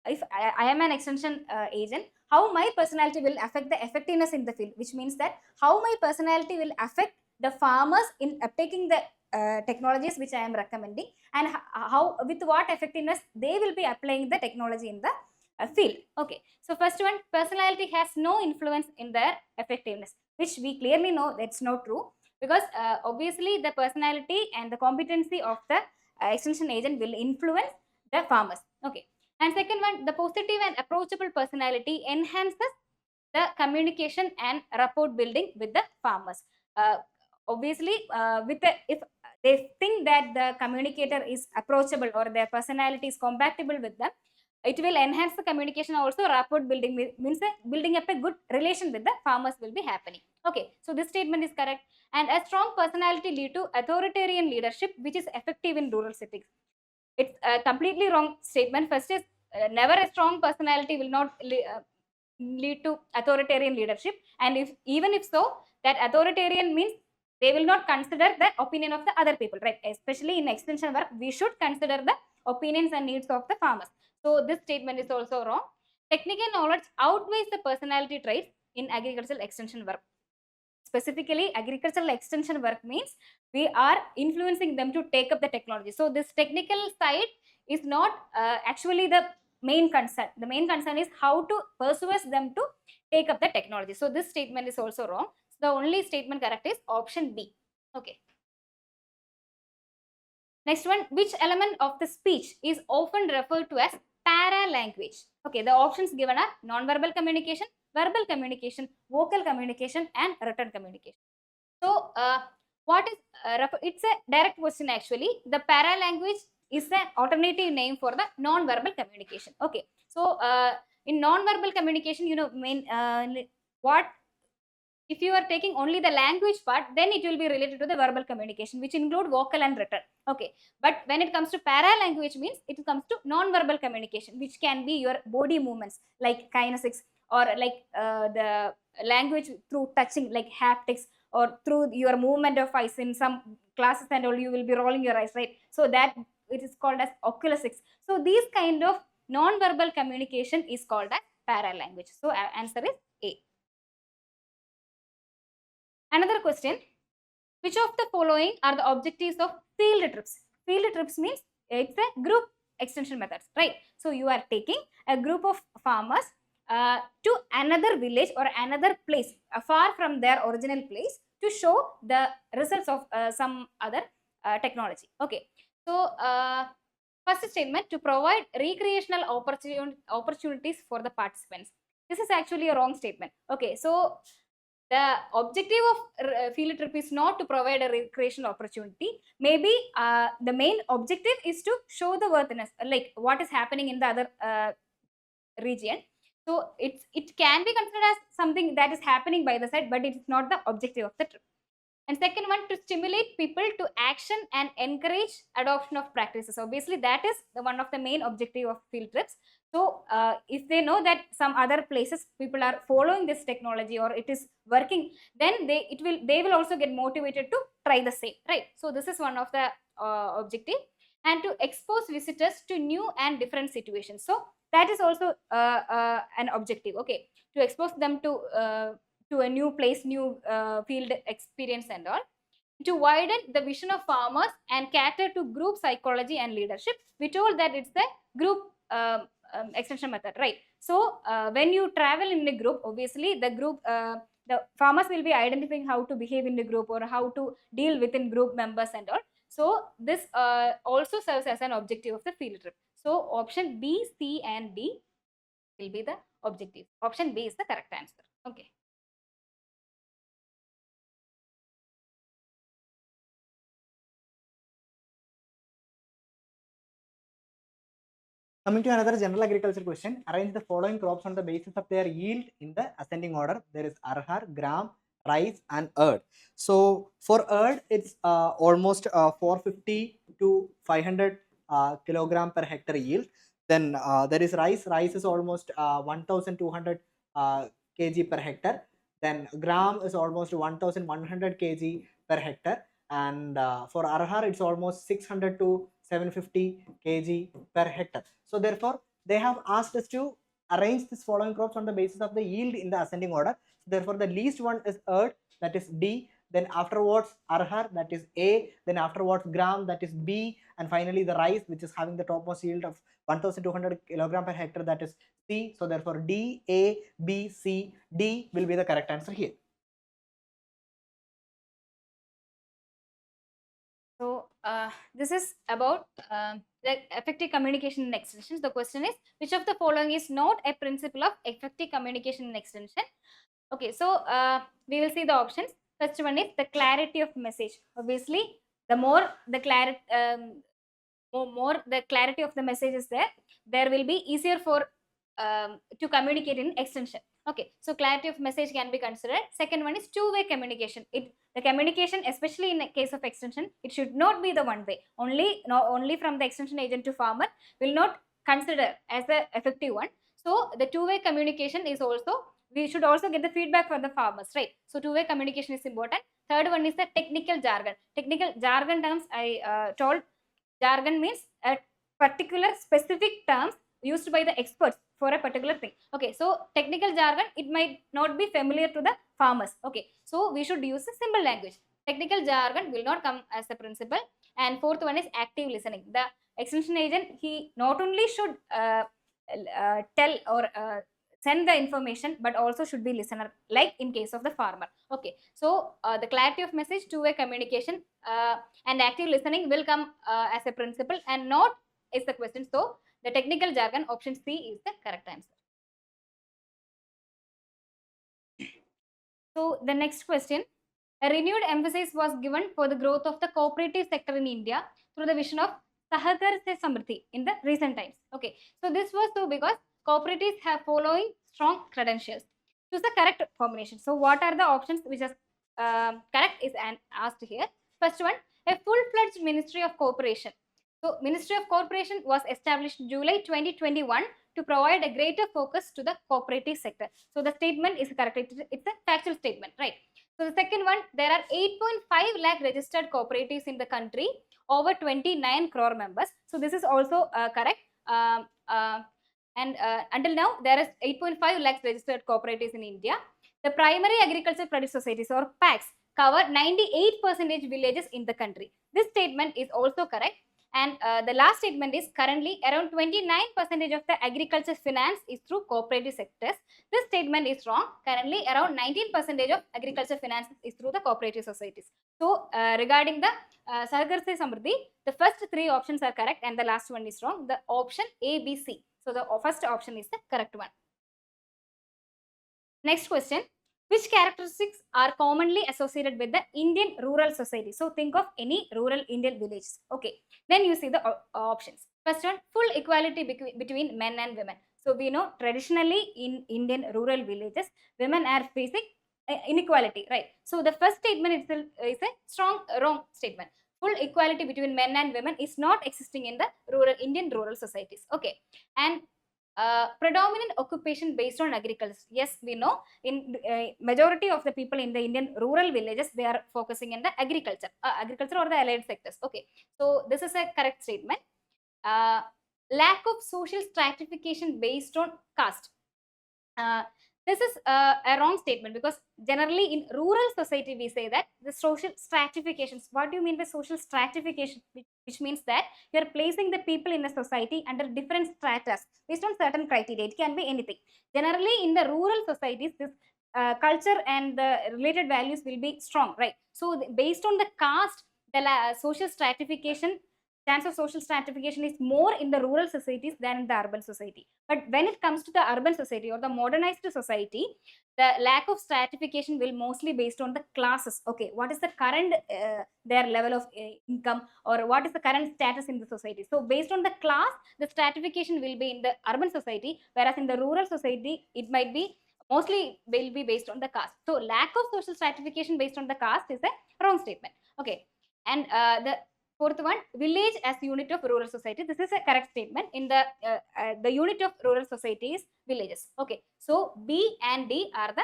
if I am an extension agent, how my personality will affect the effectiveness in the field, which means that how my personality will affect the farmers in taking the technologies which I am recommending, and how, with what effectiveness they will be applying the technology in the field. Okay, so first one, personality has no influence in their effectiveness, which we clearly know that's not true, because obviously the personality and the competency of the extension agent will influence the farmers. Okay, and second one, the positive and approachable personality enhances the communication and rapport building with the farmers. Obviously, if they think that the communicator is approachable or their personality is compatible with them, it will enhance the communication. Also rapport building means building up a good relation with the farmers will be happening. Okay, so this statement is correct. And a strong personality lead to authoritarian leadership, which is effective in rural settings. It's a completely wrong statement. First is never a strong personality will not lead to authoritarian leadership, and even if so, that authoritarian means they will not consider the opinion of the other people, right? Especially in extension work, we should consider the opinions and needs of the farmers. So this statement is also wrong. Technical knowledge outweighs the personality traits in agricultural extension work. Specifically, agricultural extension work means we are influencing them to take up the technology. So this technical side is not actually the main concern. The main concern is how to persuade them to take up the technology. So this statement is also wrong. So the only statement correct is option B. Okay. Next one, which element of the speech is often referred to as para-language? Okay, the options given are non-verbal communication, verbal communication, vocal communication, and written communication. So, what is, it's a direct question actually. The para-language is an alternative name for the non-verbal communication. Okay, so in non-verbal communication, you know, what if you are taking only the language part, then it will be related to the verbal communication, which include vocal and written. Okay, but when it comes to para-language means it comes to non-verbal communication, which can be your body movements like kinesics, or like the language through touching like haptics, or through your movement of eyes in some classes and all, you will be rolling your eyes, right? So that it is called as oculesics. So these kind of non-verbal communication is called as paralanguage. So answer is A. Another question, which of the following are the objectives of field trips? Field trips means it's a group extension methods, right? So you are taking a group of farmers to another village or another place far from their original place to show the results of some other technology. Okay, so first statement, to provide recreational opportunities for the participants. This is actually a wrong statement. Okay, so the objective of field trip is not to provide a recreation opportunity. Maybe the main objective is to show the worthiness, like what is happening in the other region. So it can be considered as something that is happening by the side, but it is not the objective of the trip. And second one, to stimulate people to action and encourage adoption of practices. Obviously, that is one of the main objective of field trips. So if they know that some other places people are following this technology or it is working, then they will also get motivated to try the same, right? So this is one of the objective. And to expose visitors to new and different situations. So that is also an objective. Okay, to expose them to a new place, new field experience and all. To widen the vision of farmers and cater to group psychology and leadership. We told that it's the group extension method, right? So when you travel in a group, obviously the farmers will be identifying how to behave in the group or how to deal within group members and all. So this also serves as an objective of the field trip. So option B, C and D will be the objective. Option B is the correct answer. Okay. Coming to another general agriculture question, arrange the following crops on the basis of their yield in the ascending order. There is arhar, gram, rice and urd. So for urd, it's almost 450 to 500 kilogram per hectare yield. Then there is rice. Rice is almost 1200 kg per hectare. Then gram is almost 1100 kg per hectare. And for arhar, it's almost 600 to 750 kg per hectare. So therefore, they have asked us to arrange this following crops on the basis of the yield in the ascending order. So therefore, the least one is urd, that is D. Then afterwards arhar, that is A. Then afterwards gram, that is B. And finally the rice, which is having the topmost yield of 1200 kilogram per hectare, that is C. So therefore D, A, B, C, D will be the correct answer here. So this is about the effective communication in extensions. The question is, which of the following is not a principle of effective communication in extension? Okay, so we will see the options. First one is the clarity of message. Obviously, the more the clarity, more the clarity of the message is there will be easier for to communicate in extension. Okay, so clarity of message can be considered. Second one is two-way communication. The communication, especially in the case of extension, it should not be the one way. Only from the extension agent to farmer will not consider as the effective one. So the two-way communication is also, we should also get the feedback from the farmers, right? So two-way communication is important. Third one is the technical jargon. Technical jargon terms I told. Jargon means a particular specific terms used by the experts for a particular thing. Okay, so technical jargon, it might not be familiar to the farmers. Okay, so we should use a simple language. Technical jargon will not come as a principle. And fourth one is active listening. The extension agent, he not only should tell or send the information, but also should be listener, like in case of the farmer. Okay, so the clarity of message, two-way communication and active listening will come as a principle and not is the question. So the technical jargon, option C is the correct answer. So the next question, a renewed emphasis was given for the growth of the cooperative sector in India through the vision of Sahakar Se Samriddhi in the recent times. Okay, so this was so because cooperatives have following strong credentials. Choose the correct combination. So what are the options which are correct is asked here. First one, a full-fledged Ministry of Cooperation. So Ministry of Cooperation was established July 2021 to provide a greater focus to the cooperative sector. So the statement is correct. It's a factual statement, right? So the second one, there are 8.5 lakh registered cooperatives in the country, over 29 crore members. So this is also correct. Until now, there is 8.5 lakhs registered cooperatives in India. The primary agriculture produce societies or PACs cover 98% villages in the country. This statement is also correct. And the last statement is currently around 29% of the agriculture finance is through cooperative sectors. This statement is wrong. Currently around 19% of agriculture finance is through the cooperative societies. So regarding the Sahakarsa Samriddhi, the first three options are correct and the last one is wrong. The option A, B, C. So the first option is the correct one. Next question. Which characteristics are commonly associated with the Indian rural society? So think of any rural Indian villages. Okay. Then you see the options. First one, full equality between men and women. So we know traditionally in Indian rural villages, women are facing inequality, right? So the first statement itself is a strong wrong statement. Full equality between men and women is not existing in the rural Indian rural societies. Okay. And predominant occupation based on agriculture. Yes, we know in majority of the people in the Indian rural villages, they are focusing in the agriculture or the allied sectors. Okay, so this is a correct statement. Lack of social stratification based on caste. This is a wrong statement, because generally in rural society we say that the social stratifications. What do you mean by social stratification? Which means that you are placing the people in a society under different stratas based on certain criteria. It can be anything. Generally in the rural societies, this culture and the related values will be strong, right? So based on the caste, the social stratification, chance of social stratification is more in the rural societies than in the urban society. But when it comes to the urban society or the modernized society, the lack of stratification will mostly based on the classes. Okay, what is the current their level of income, or what is the current status in the society? So based on the class, the stratification will be in the urban society, whereas in the rural society it might be mostly will be based on the caste. So lack of social stratification based on the caste is a wrong statement. Okay, and the fourth one, village as unit of rural society. This is a correct statement. In the unit of rural society is villages. Okay, so B and D are the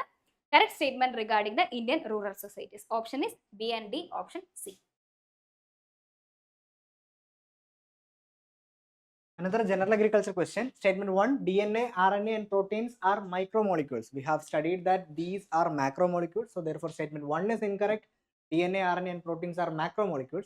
correct statement regarding the Indian rural societies. Option is B and D. Option C. Another general agriculture question. Statement 1, DNA, RNA and proteins are micromolecules. We have studied that these are macromolecules. So therefore statement 1 is incorrect. DNA, RNA and proteins are macromolecules.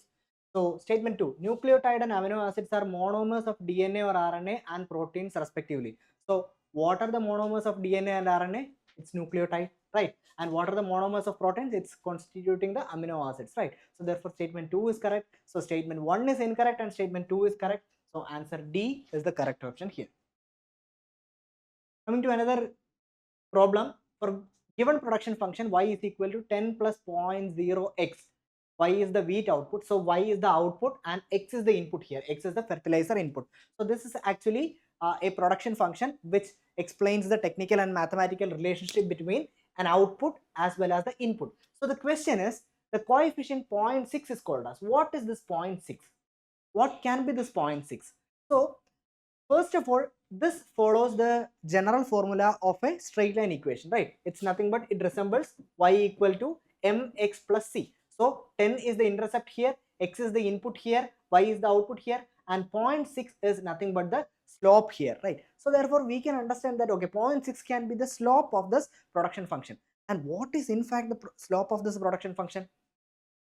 So statement 2, nucleotide and amino acids are monomers of DNA or RNA and proteins respectively. So what are the monomers of DNA and RNA? It's nucleotide, right? And what are the monomers of proteins? It's constituting the amino acids, right? So therefore statement 2 is correct. So statement 1 is incorrect and statement 2 is correct. So answer D is the correct option here. Coming to another problem, for given production function y is equal to 10 plus 0.0x. Y is the wheat output, so y is the output and x is the input here. X is the fertilizer input. So this is actually a production function which explains the technical and mathematical relationship between an output as well as the input. So the question is, the coefficient 0.6 is called as. What is this 0.6? What can be this 0.6? So first of all, this follows the general formula of a straight line equation, right? It's nothing but it resembles y equal to mx plus c. So 10 is the intercept here, x is the input here, y is the output here, and 0.6 is nothing but the slope here, right? So therefore we can understand that, okay, 0.6 can be the slope of this production function. And what is in fact the slope of this production function?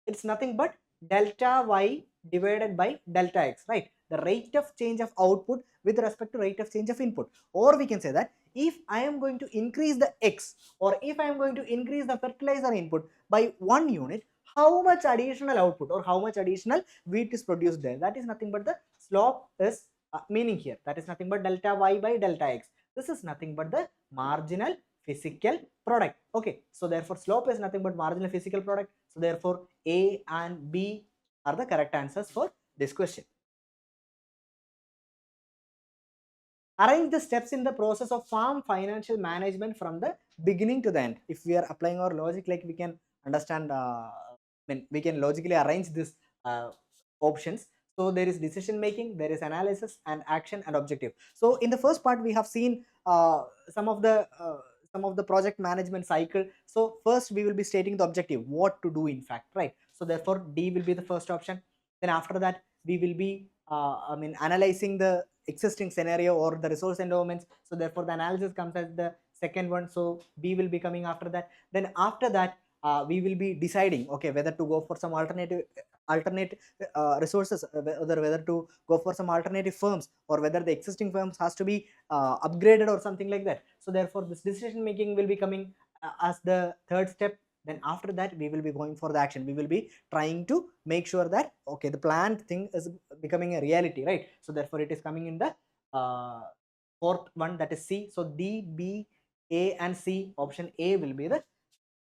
It's nothing but delta y divided by delta x, right? The rate of change of output with respect to rate of change of input. Or we can say that if I am going to increase the x, or if I am going to increase the fertilizer input by 1 unit, how much additional output or how much additional wheat is produced there? That is nothing but the slope is meaning here. That is nothing but delta y by delta x. This is nothing but the marginal physical product. Okay, so therefore slope is nothing but marginal physical product. So therefore A and B are the correct answers for this question. Arrange the steps in the process of farm financial management from the beginning to the end. If we are applying our logic, like we can understand, we can logically arrange this options. So there is decision making, there is analysis and action and objective. So in the first part we have seen some of the some of the project management cycle. So first we will be stating the objective, what to do in fact, right? So therefore D will be the first option. Then after that we will be analyzing the existing scenario or the resource endowments. So therefore the analysis comes as the second one. So B will be coming after that. Then after that we will be deciding, okay, whether to go for some alternate resources, whether to go for some alternative firms, or whether the existing firms has to be upgraded or something like that. So therefore this decision making will be coming as the third step. Then after that we will be going for the action. We will be trying to make sure that, okay, the planned thing is becoming a reality, right? So therefore it is coming in the fourth one, that is C. So D, B, A and C, option A will be the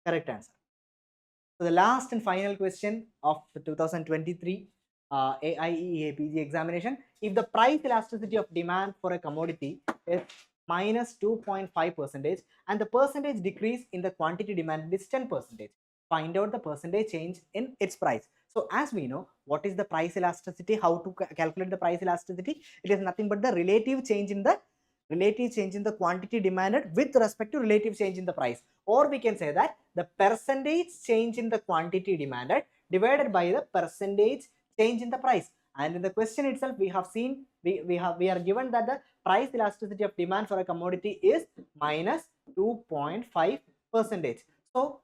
correct answer. So the last and final question of the 2023 AIEA PG examination: if the price elasticity of demand for a commodity is minus 2.5 percentage and the percentage decrease in the quantity demanded is 10 percentage, find out the percentage change in its price. So as we know, what is the price elasticity? How to calculate the price elasticity? It is nothing but the relative change in the quantity demanded with respect to relative change in the price. Or we can say that the percentage change in the quantity demanded divided by the percentage change in the price. And in the question itself we have seen, we are given that the price elasticity of demand for a commodity is minus 2.5 percentage. So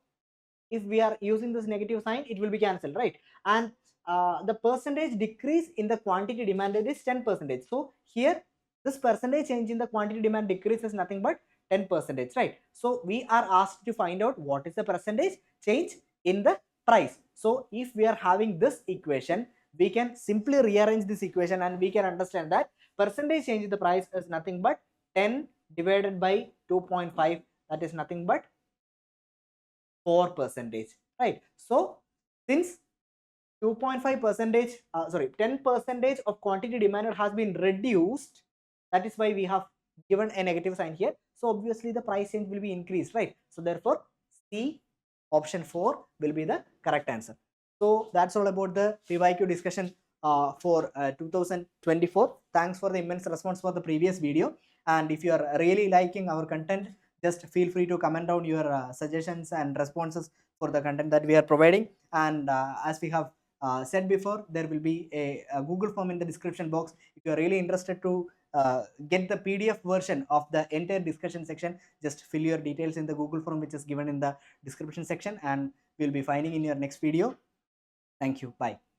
if we are using this negative sign, it will be cancelled, right? And the percentage decrease in the quantity demanded is 10 percentage. So here this percentage change in the quantity demand decrease is nothing but 10 percentage, right? So we are asked to find out what is the percentage change in the price. So if we are having this equation, we can simply rearrange this equation and we can understand that percentage change in the price is nothing but 10 divided by 2.5, that is nothing but 4 percentage, right? So since 2.5 percentage, 10 percentage of quantity demanded has been reduced, that is why we have given a negative sign here. So obviously the price change will be increased, right? So therefore C, option 4 will be the correct answer. So that's all about the PYQ discussion for 2024. Thanks for the immense response for the previous video. And if you are really liking our content, just feel free to comment down your suggestions and responses for the content that we are providing. And as we have said before, there will be a Google form in the description box. If you are really interested to get the PDF version of the entire discussion section, just fill your details in the Google form which is given in the description section, and we'll be finding in your next video. Thank you. Bye.